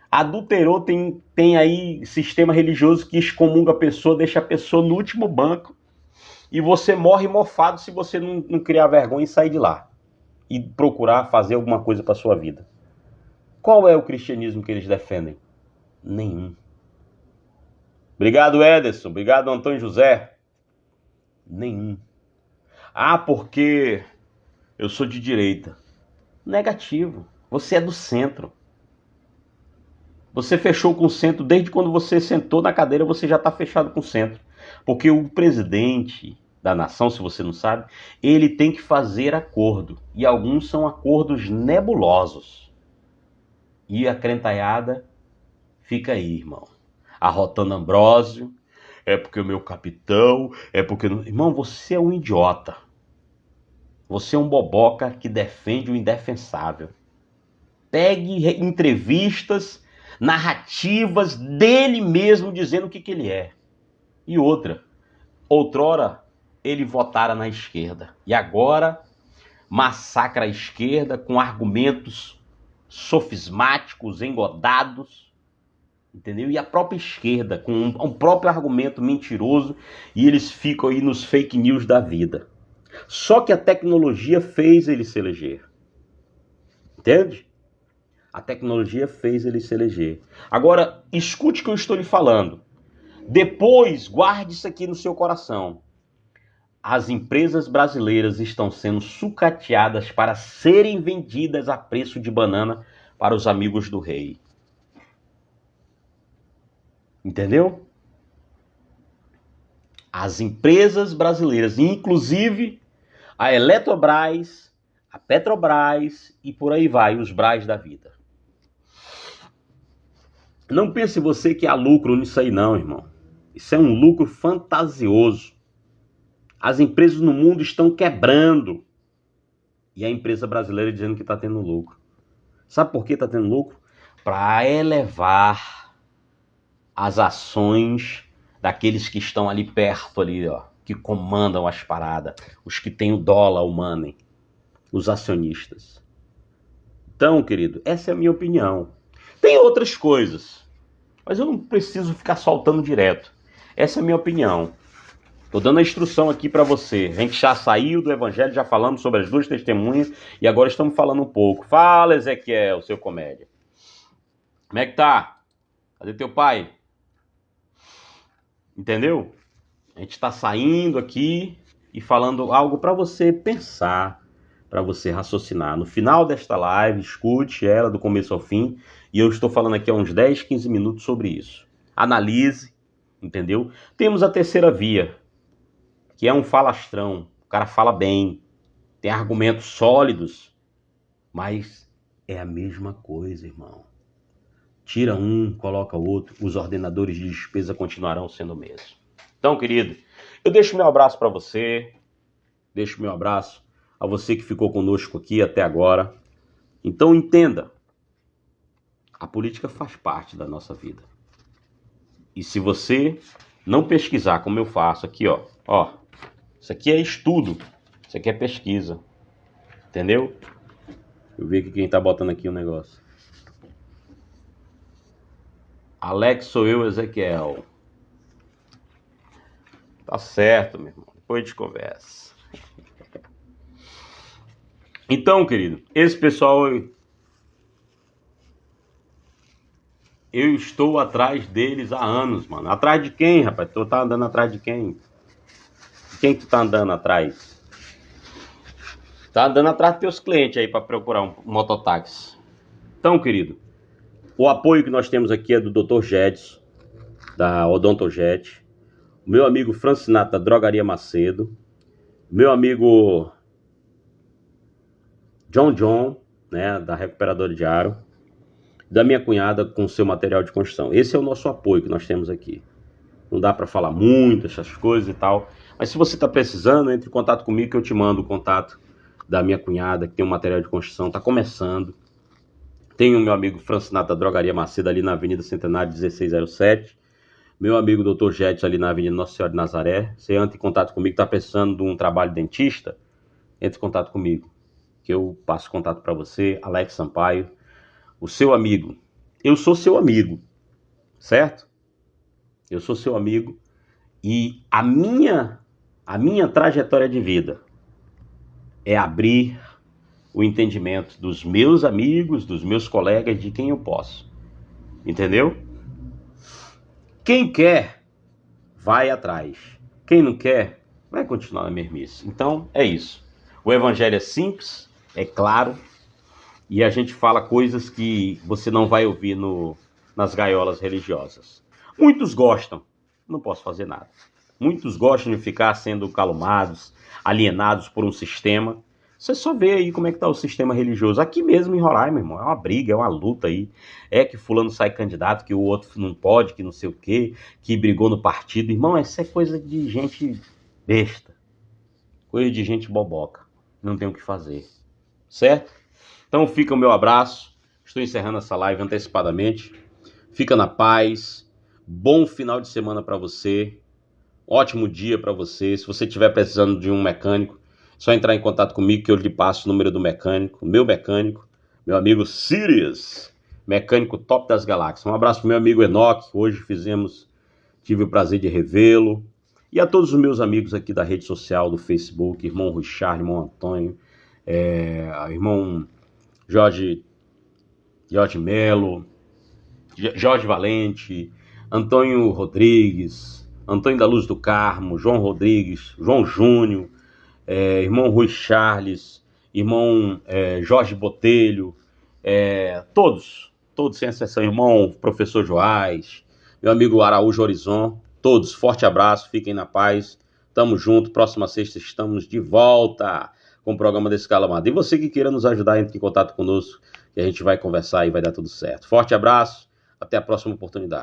adulterou, tem aí sistema religioso que excomunga a pessoa, deixa a pessoa no último banco e você morre mofado se você não criar vergonha e sair de lá e procurar fazer alguma coisa para sua vida. Qual é o cristianismo que eles defendem? Nenhum. Obrigado, Ederson. Obrigado, Antônio José. Nenhum. Ah, porque eu sou de direita. Negativo. Você é do centro. Você fechou com o centro desde quando você sentou na cadeira, você já está fechado com o centro. Porque o presidente da nação, se você não sabe, ele tem que fazer acordo. E alguns são acordos nebulosos. E a crentalhada fica aí, irmão. Arrotando Ambrósio, é porque o meu capitão, é porque... Irmão, você é um idiota. Você é um boboca que defende o indefensável. Pegue entrevistas, narrativas dele mesmo dizendo o que ele é. E outrora ele votara na esquerda. E agora massacra a esquerda com argumentos sofismáticos, engodados. Entendeu? E a própria esquerda com um próprio argumento mentiroso. E eles ficam aí nos fake news da vida. Só que a tecnologia fez ele se eleger. Entende? A tecnologia fez ele se eleger. Agora, escute o que eu estou lhe falando. Depois, guarde isso aqui no seu coração. As empresas brasileiras estão sendo sucateadas para serem vendidas a preço de banana para os amigos do rei. Entendeu? As empresas brasileiras, inclusive a Eletrobras, a Petrobras e por aí vai, os Braz da vida. Não pense você que há lucro nisso aí não, irmão. Isso é um lucro fantasioso. As empresas no mundo estão quebrando. E a empresa brasileira dizendo que está tendo lucro. Sabe por que está tendo lucro? Para elevar as ações daqueles que estão ali perto, ali, ó, que comandam as paradas. Os que têm o dólar, o money. Os acionistas. Então, querido, essa é a minha opinião. Tem outras coisas, mas eu não preciso ficar soltando direto. Essa é a minha opinião. Estou dando a instrução aqui para você. A gente já saiu do evangelho, já falamos sobre as duas testemunhas e agora estamos falando um pouco. Fala, Ezequiel, seu comédia. Como é que tá? Cadê teu pai? Entendeu? A gente está saindo aqui e falando algo para você pensar, para você raciocinar. No final desta live, escute ela do começo ao fim. E eu estou falando aqui há uns 10, 15 minutos sobre isso. Analise, entendeu? Temos a terceira via, que é um falastrão. O cara fala bem, tem argumentos sólidos, mas é a mesma coisa, irmão. Tira um, coloca outro, os ordenadores de despesa continuarão sendo o mesmo. Então, querido, eu deixo meu abraço para você, deixo meu abraço a você que ficou conosco aqui até agora. Então entenda, a política faz parte da nossa vida. E se você não pesquisar como eu faço aqui, ó, isso aqui é estudo. Isso aqui é pesquisa. Entendeu? Eu vi que quem tá botando aqui o negócio. Alex, sou eu, Ezequiel. Tá certo, meu irmão. Depois a gente conversa. Então, querido, esse pessoal... Eu estou atrás deles há anos, mano. Atrás de quem, rapaz? Tu tá andando atrás de quem? Quem que tu tá andando atrás? Tá andando atrás dos teus clientes aí para procurar um mototáxi. Então, querido, o apoio que nós temos aqui é do Dr. Jedson, da Odontojet, o meu amigo Francinato, da Drogaria Macedo, meu amigo John, né, da Recuperadora de Aro, da minha cunhada com seu material de construção. Esse é o nosso apoio que nós temos aqui. Não dá para falar muito essas coisas e tal, mas se você está precisando, entre em contato comigo que eu te mando o contato da minha cunhada, que tem um material de construção, está começando. Tem o meu amigo Francinato da Drogaria Macedo ali na Avenida Centenário 1607. Meu amigo Dr. Jedson ali na Avenida Nossa Senhora de Nazaré. Você entra em contato comigo, está precisando de um trabalho dentista? Entre em contato comigo, que eu passo contato para você. Alex Sampaio, o seu amigo. Eu sou seu amigo, certo? Eu sou seu amigo e a minha trajetória de vida é abrir o entendimento dos meus amigos, dos meus colegas, de quem eu posso. Entendeu? Quem quer, vai atrás. Quem não quer, vai continuar na mesmice. Então, é isso. O evangelho é simples, é claro, e a gente fala coisas que você não vai ouvir nas gaiolas religiosas. Muitos gostam, não posso fazer nada. Muitos gostam de ficar sendo caluniados, alienados por um sistema. Você só vê aí como é que tá o sistema religioso. Aqui mesmo em Roraima, irmão, é uma briga, é uma luta aí. É que fulano sai candidato, que o outro não pode, que não sei o quê, que brigou no partido. Irmão, essa é coisa de gente besta. Coisa de gente boboca. Não tem o que fazer. Certo? Então fica o meu abraço. Estou encerrando essa live antecipadamente. Fica na paz. Bom final de semana para você. Ótimo dia para você. Se você estiver precisando de um mecânico, é só entrar em contato comigo que eu lhe passo o número do mecânico, meu amigo Sirius, mecânico top das galáxias. Um abraço pro meu amigo Enoque, hoje tive o prazer de revê-lo. E a todos os meus amigos aqui da rede social, do Facebook, irmão Richard, irmão Antônio, irmão Jorge Melo, Jorge Valente, Antônio Rodrigues, Antônio da Luz do Carmo, João Rodrigues, João Júnior, irmão Rui Charles, irmão Jorge Botelho, todos sem exceção, irmão Professor Joás, meu amigo Araújo Horizon, todos, forte abraço, fiquem na paz, tamo junto, próxima sexta estamos de volta com o programa desse Calamado. E você que queira nos ajudar, entre em contato conosco, que a gente vai conversar e vai dar tudo certo. Forte abraço, até a próxima oportunidade.